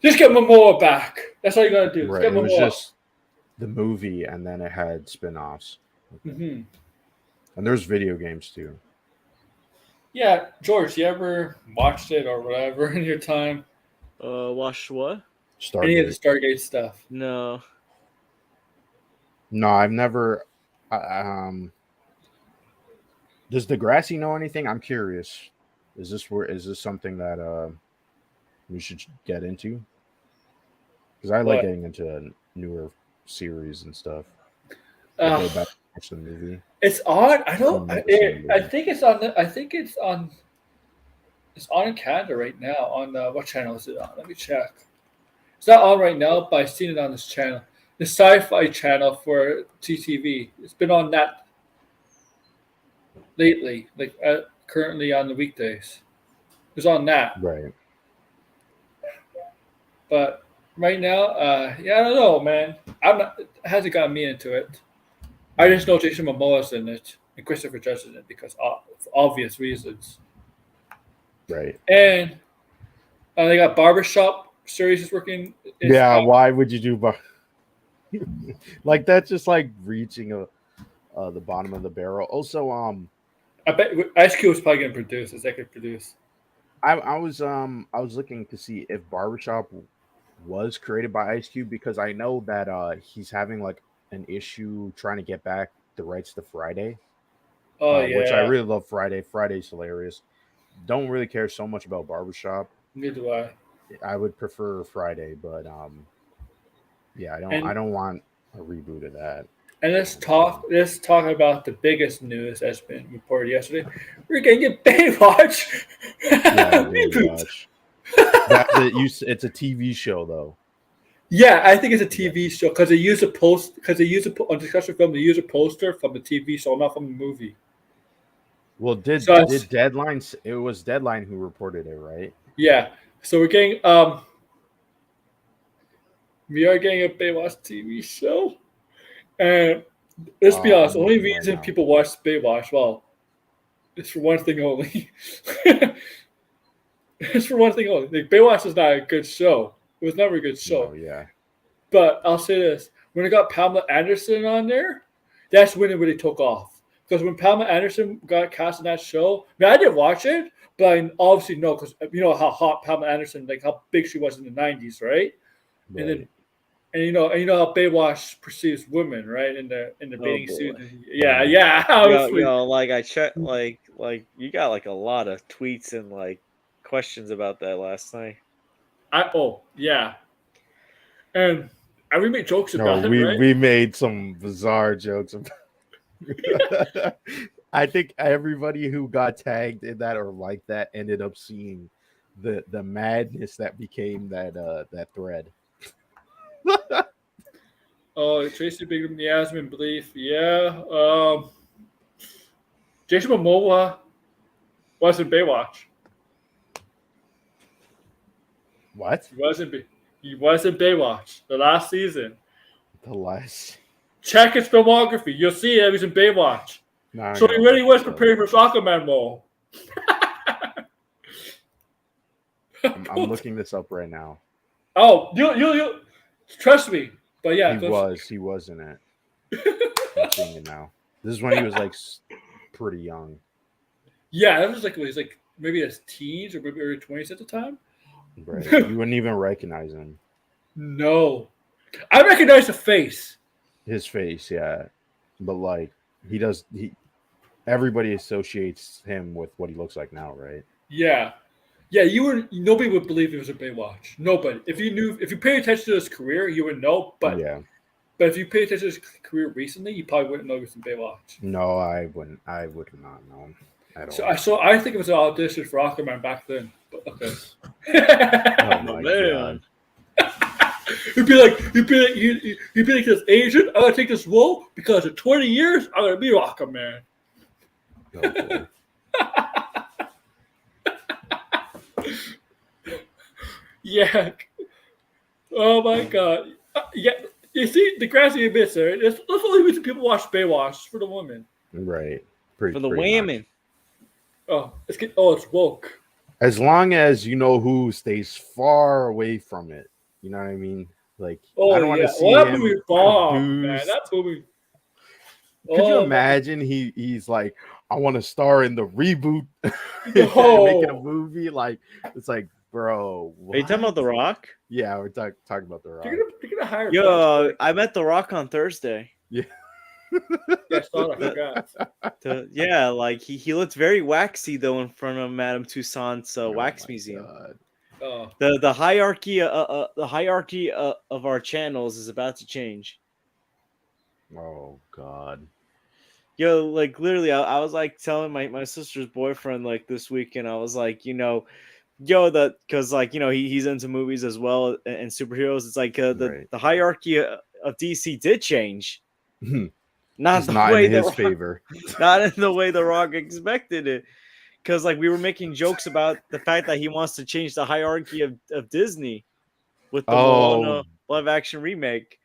Just get Momoa back. That's all you got to do. Right. Get It was Momoa. just the movie, and then it had spin-offs. Mm-hmm. And there's video games too. Yeah, George, you ever watched it or whatever in your time? Watched what? Stargate. Any of the Stargate stuff? No. No, I've never. Does Degrassi know anything? I'm curious. Is this something that we should get into? Because I like What? getting into newer series and stuff. Go back and watch the movie. It's on. I don't. I've never seen the movie. I think it's on. I think it's on. It's on in Canada right now. On what channel is it on? Let me check. It's not on right now, but I've seen it on this channel. the Sci-Fi channel for TTV. It's been on that lately, like currently on the weekdays. It's on that, Right. but right now, yeah, I don't know, man. I'm not. It hasn't gotten me into it. I just know Jason Momoa's in it and Christopher Judge in it because for obvious reasons. Right. And they got Barbershop series is working. Yeah, why would you do like that's just like reaching the bottom of the barrel. Also, I bet Ice Cube is probably going to produce, executive produce. I was looking to see if Barbershop was created by Ice Cube because I know that he's having like an issue trying to get back the rights to Friday. Oh yeah, Which I really love Friday. Friday's hilarious. Don't really care so much about Barbershop. Neither do I. I would prefer Friday, but yeah, I don't want a reboot of that. And let's talk about the biggest news that's been reported yesterday. We're going to get Baywatch Yeah, reboot. It's a TV show though. Yeah, I think it's a TV show because they use on discussion film. They use a poster from the TV show, not from the movie. Well, did Deadline? It was Deadline who reported it, right? Yeah, so we're getting we are getting a Baywatch TV show, and let's be honest. The only reason people watch Baywatch, well, it's for one thing only. It's for one thing only. Like, Baywatch is not a good show. It was never a good show. Oh, yeah. But I'll say this: when it got Pamela Anderson on there, that's when it really took off. Because when Pamela Anderson got cast in that show, I mean, I didn't watch it, but I obviously know because you know how hot Pamela Anderson, like how big she was in the '90s, right? And then, and you know how Baywatch perceives women, right? In the bathing suit. Yeah. Yo, like I checked, like you got like a lot of tweets and like questions about that last night. Yeah. And we made jokes about it, right? We made some bizarre jokes about I think everybody who got tagged in that or like that ended up seeing the madness that became that thread. Oh, Tracy Bigham, Yasmin Belief, yeah. Jason Momoa was in Baywatch. What? He was in Baywatch the last season. The last. Check his filmography. You'll see it. He was in Baywatch. No, so he really was preparing for Aquaman role. I'm looking this up right now. Oh, you trust me. But yeah, he was in it. I'm seeing it now. This is when he was like pretty young. Yeah, that was like he was like maybe his teens or maybe early 20s at the time. Right. You wouldn't even recognize him. No. I recognize the face. His face, yeah. But like everybody associates him with what he looks like now, right? Yeah. Yeah, nobody would believe he was a Baywatch. Nobody. If you pay attention to his career, you would know, but But if you pay attention to his career recently, you probably wouldn't know he was in Baywatch. No, I wouldn't. I would not know at all. I think it was an audition for Aquaman back then. But okay. Oh my god. He'd be like this Asian. I'm gonna take this role because in 20 years I'm gonna be Aquaman. Oh, yeah. Oh my god. Yeah. You see, the grassy admits there. That's the only reason people watch Baywatch for the women. Right. For the women. It's woke. As long as you know who stays far away from it. You know what I mean? Like, I don't want to see that him movie bomb, man. That movie. Could you imagine he's like, I want to star in the reboot, making a movie? Like, it's like, bro. What? Are you talking about The Rock? Yeah, we're talking about The Rock. You're gonna hire. Yo, I met The Rock on Thursday. Yeah. I forgot. Like he looked very waxy though in front of Madame Tussauds wax museum. God. Oh. The hierarchy of our channels is about to change. Oh God. Yo, like literally, I was like telling my sister's boyfriend like this weekend. I was like, because like he's into movies as well and superheroes. It's like the hierarchy of DC did change. It's Not the not way in his The Rock- favor. not in the way The Rock expected it. Because like we were making jokes about the fact that he wants to change the hierarchy of Disney with the Moana live action remake.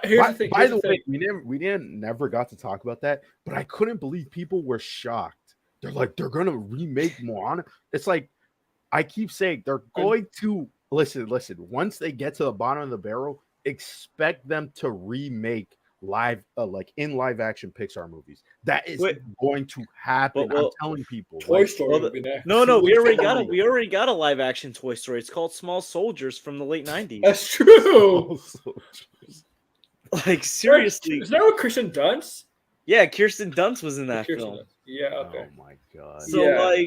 Here's the thing. By Here's the the way, thing. we didn't never got to talk about that, but I couldn't believe people were shocked. They're like, they're gonna remake Moana. It's like I keep saying they're going to listen. Once they get to the bottom of the barrel, expect them to remake live live action Pixar movies. That is going to happen. Well, I'm telling people. Toy Story would be next. No, we already got a live action Toy Story. It's called Small Soldiers from the late 90s. That's true. Like seriously. Is that with Kirsten Dunst? Yeah, Kirsten Dunst was in that film. Yeah, okay. Oh my god. So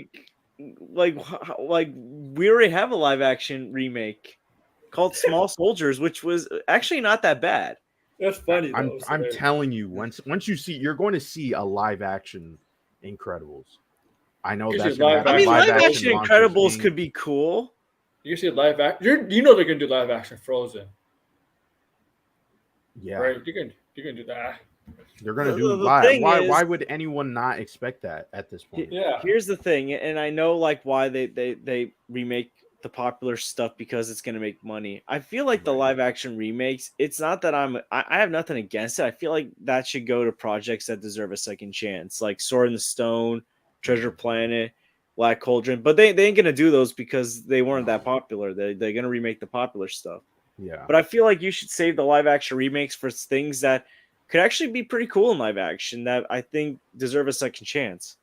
like we already have a live action remake called Small Soldiers, which was actually not that bad. That's funny. I'm telling you, once you see, you're going to see a live action Incredibles. I know that's live action Incredibles could be cool. You see live action. You know they're gonna do live action Frozen. Yeah, right. You can do that. They're gonna do live. Why would anyone not expect that at this point? Yeah. Here's the thing, and I know like why they remake the popular stuff because it's going to make money. I feel like the live action remakes, it's not that I have nothing against it. I feel like that should go to projects that deserve a second chance, like Sword in the Stone, Treasure Planet, Black Cauldron. But they ain't going to do those because they weren't that popular. They're going to remake the popular stuff. Yeah. But I feel like you should save the live action remakes for things that could actually be pretty cool in live action that I think deserve a second chance.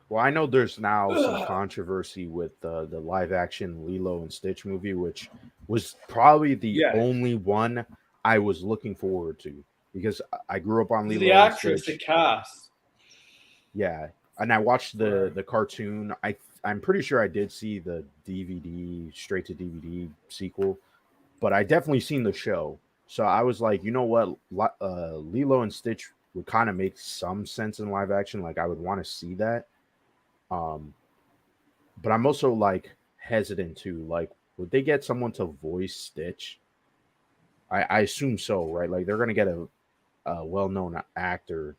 Well, I know there's now some controversy with the live action Lilo and Stitch movie, which was probably the only one I was looking forward to because I grew up on Lilo the and actress, Stitch. the cast. Yeah, and I watched the cartoon. I'm pretty sure I did see the DVD straight to DVD sequel, but I definitely seen the show. So I was like, you know what, Lilo and Stitch would kind of make some sense in live action. Like I would want to see that. But I'm also like hesitant to like, would they get someone to voice Stitch? I assume so, right? Like they're gonna get a well-known actor,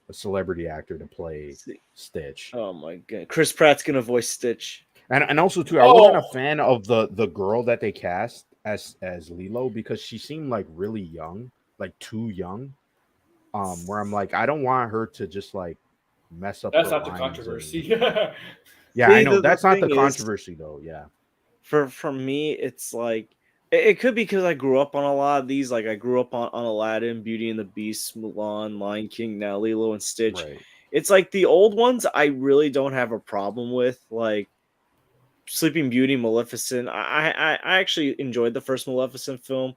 a celebrity actor to play Stitch. Oh my god, Chris Pratt's gonna voice Stitch, and also too, I wasn't a fan of the girl that they cast as Lilo because she seemed like really young, like too young. Where I'm like, I don't want her to just like mess up. That's not the controversy. Yeah, I know that's not the controversy though. Yeah. For me, it's like it could be because I grew up on a lot of these. Like I grew up on Aladdin, Beauty and the Beast, Mulan, Lion King, now Lilo and Stitch. Right. It's like the old ones I really don't have a problem with, like Sleeping Beauty, Maleficent. I actually enjoyed the first Maleficent film.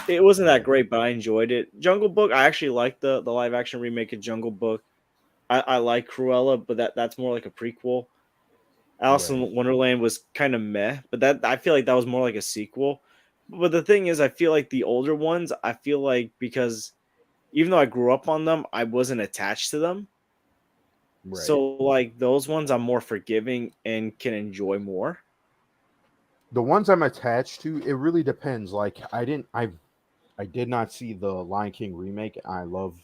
It wasn't that great, but I enjoyed it. Jungle Book, I actually liked the live action remake of Jungle Book. I like Cruella, but that's more like a prequel. Alice in Wonderland was kind of meh, but that I feel like that was more like a sequel. But the thing is, I feel like the older ones, I feel like because even though I grew up on them, I wasn't attached to them. Right. So like those ones I'm more forgiving and can enjoy more. The ones I'm attached to, it really depends. Like I did not see the Lion King remake. I love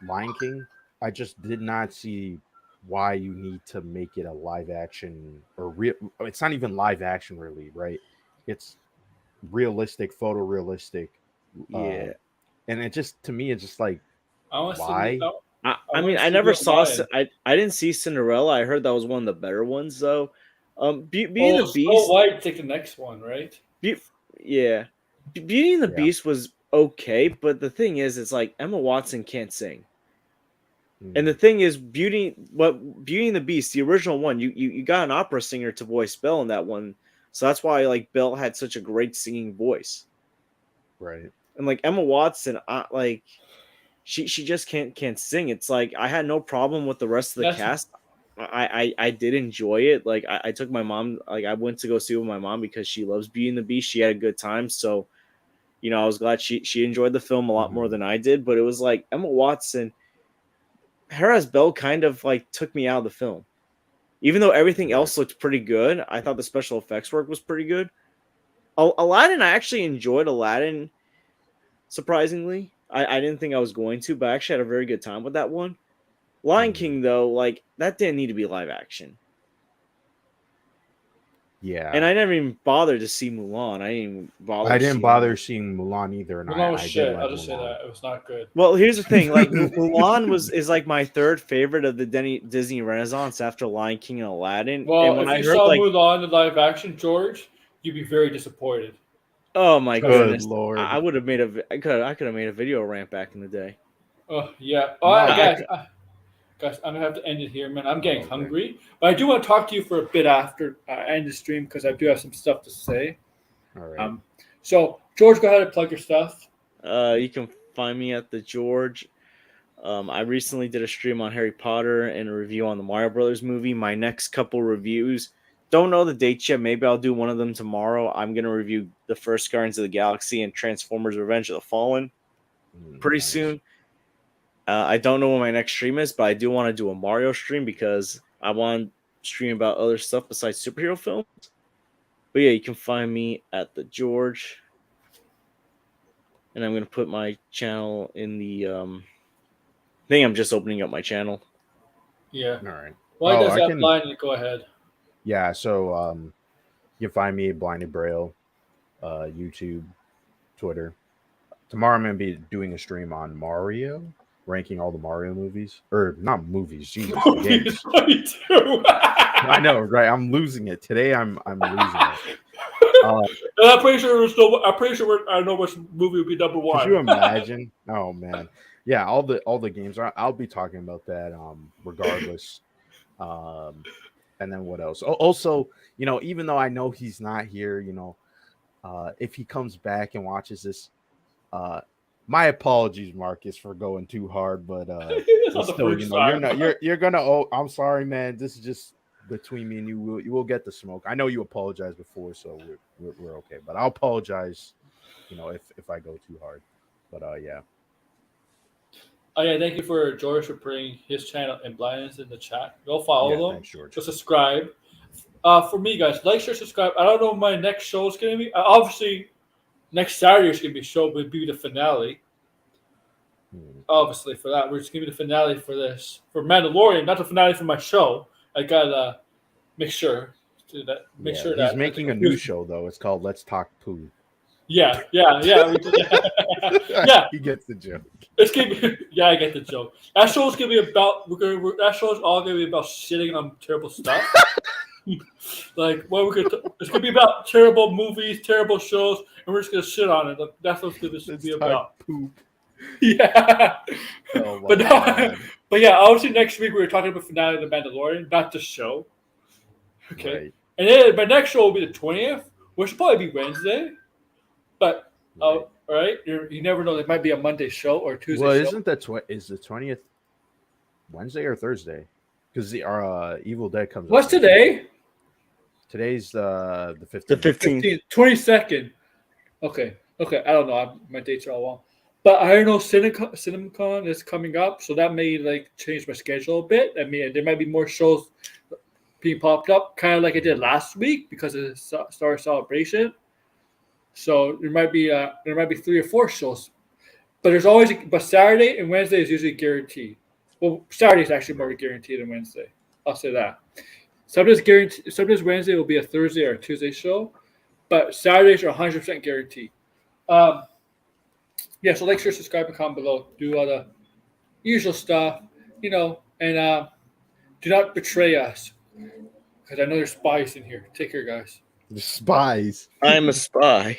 Lion King. I just did not see why you need to make it a live action or real. It's not even live action, really, right? It's realistic, photorealistic. Yeah, and it just to me, it's just like why? I mean, I never saw. I didn't see Cinderella. I heard that was one of the better ones, though. Beauty and the Beast. Oh, White take the next one, right? Yeah, Beauty and the Beast was okay, but the thing is, it's like Emma Watson can't sing. And the thing is, Beauty and the Beast, the original one, you got an opera singer to voice Belle in that one, so that's why like Belle had such a great singing voice, right? And like Emma Watson, she just can't sing. It's like I had no problem with the rest of the cast. I did enjoy it. Like I took my mom, like I went to go see it with my mom because she loves Beauty and the Beast. She had a good time, so I was glad she enjoyed the film a lot more than I did. But it was like Emma Watson. Her as Belle kind of like took me out of the film. Even though everything else looked pretty good, I thought the special effects work was pretty good. Aladdin, I actually enjoyed Aladdin, surprisingly. I didn't think I was going to, but I actually had a very good time with that one. Lion King, though, like that didn't need to be live action. Yeah. And I never even bothered to see Mulan. I didn't bother seeing Mulan either, and Mulan was I shit. did like I'll just say Mulan. that it was not good. Well, here's the thing: like Mulan is like my third favorite of the Disney Renaissance after Lion King and Aladdin. Well, and when if I you heard saw like, Mulan in live action, George, you'd be very disappointed. oh my Good goodness, Lord. I would have made I could have made a video rant back in the day. Oh yeah. No, All right, I guys, I'm gonna have to end it here, man. I'm getting Okay. hungry, but I do want to talk to you for a bit after I end the stream because I do have some stuff to say. All right. So George, go ahead and plug your stuff. You can find me at the George. I recently did a stream on Harry Potter and a review on the Mario Brothers movie. My next couple reviews, don't know the dates yet. Maybe I'll do one of them tomorrow. I'm gonna review the first Guardians of the Galaxy and Transformers: Revenge of the Fallen pretty Nice. soon. I don't know when my next stream is, but I do want to do a Mario stream because I want to stream about other stuff besides superhero films. But yeah, you can find me at the George. And I'm going to put my channel in the I think I'm just opening up my channel. Yeah. All right. Why does I that can- blind? Go ahead. Yeah, so you can find me at Blinded Braille, YouTube, Twitter. Tomorrow I'm gonna be doing a stream on Mario, ranking all the Mario movies. Or not movies, Jesus. games. Me too. I know, right? I'm losing it. Today I'm losing it. And I'm pretty sure I know which movie would be number one. Could you imagine? Oh man. Yeah, all the games. I'll be talking about that regardless. And then what else? Also, even though I know he's not here, if he comes back and watches this, my apologies, Marcus, for going too hard, but It's not the still, first time. you're gonna. Oh, I'm sorry, man. This is just between me and you. You will get the smoke. I know you apologized before, so we're okay. But I'll apologize, if I go too hard. But yeah. Oh yeah, thank you for George for putting his channel and blindness in the chat. Go follow Yeah, them. thanks, George. Go subscribe. For me, guys, like, share, subscribe. I don't know when my next show is gonna be. Obviously, next Saturday is gonna be would be the finale. Obviously, for that, we're just gonna be the finale for this for Mandalorian, not the finale for my show. I gotta make sure to that. Make sure that he's making a new show though. It's called Let's Talk Poo. Yeah. Yeah. He gets the joke. It's gonna be. Yeah, I get the joke. That show's gonna be about. That show's all gonna be about shitting on terrible stuff. Like what we're gonna. It's gonna be about terrible movies, terrible shows, and we're just gonna shit on it. That's what it's gonna be about. Poop. Yeah. Oh my but God. but yeah, obviously next week we were talking about finale of the Mandalorian, not the show. Okay. Right. And then my next show will be the 20th, which will probably be Wednesday. But all right, you never know. It might be a Monday show or Tuesday. Well, show. isn't that is the 20th Wednesday or Thursday? Because the Evil Dead comes. What's out today? Today's the 15th. The 15th. 22nd. Okay. I don't know. My dates are all wrong. But I know CinemaCon is coming up, so that may change my schedule a bit. I mean, there might be more shows being popped up, kind of like I did last week because of the Star Wars Celebration. So there might be 3 or 4 shows, but Saturday and Wednesday is usually guaranteed. Well, Saturday is actually more guaranteed than Wednesday. I'll say that. Sometimes Wednesday will be a Thursday or a Tuesday show, but Saturdays are 100% guaranteed. Yeah, so share, subscribe, and comment below. Do all the usual stuff, and do not betray us because I know there's spies in here. Take care, guys. The Spies. I'm a spy.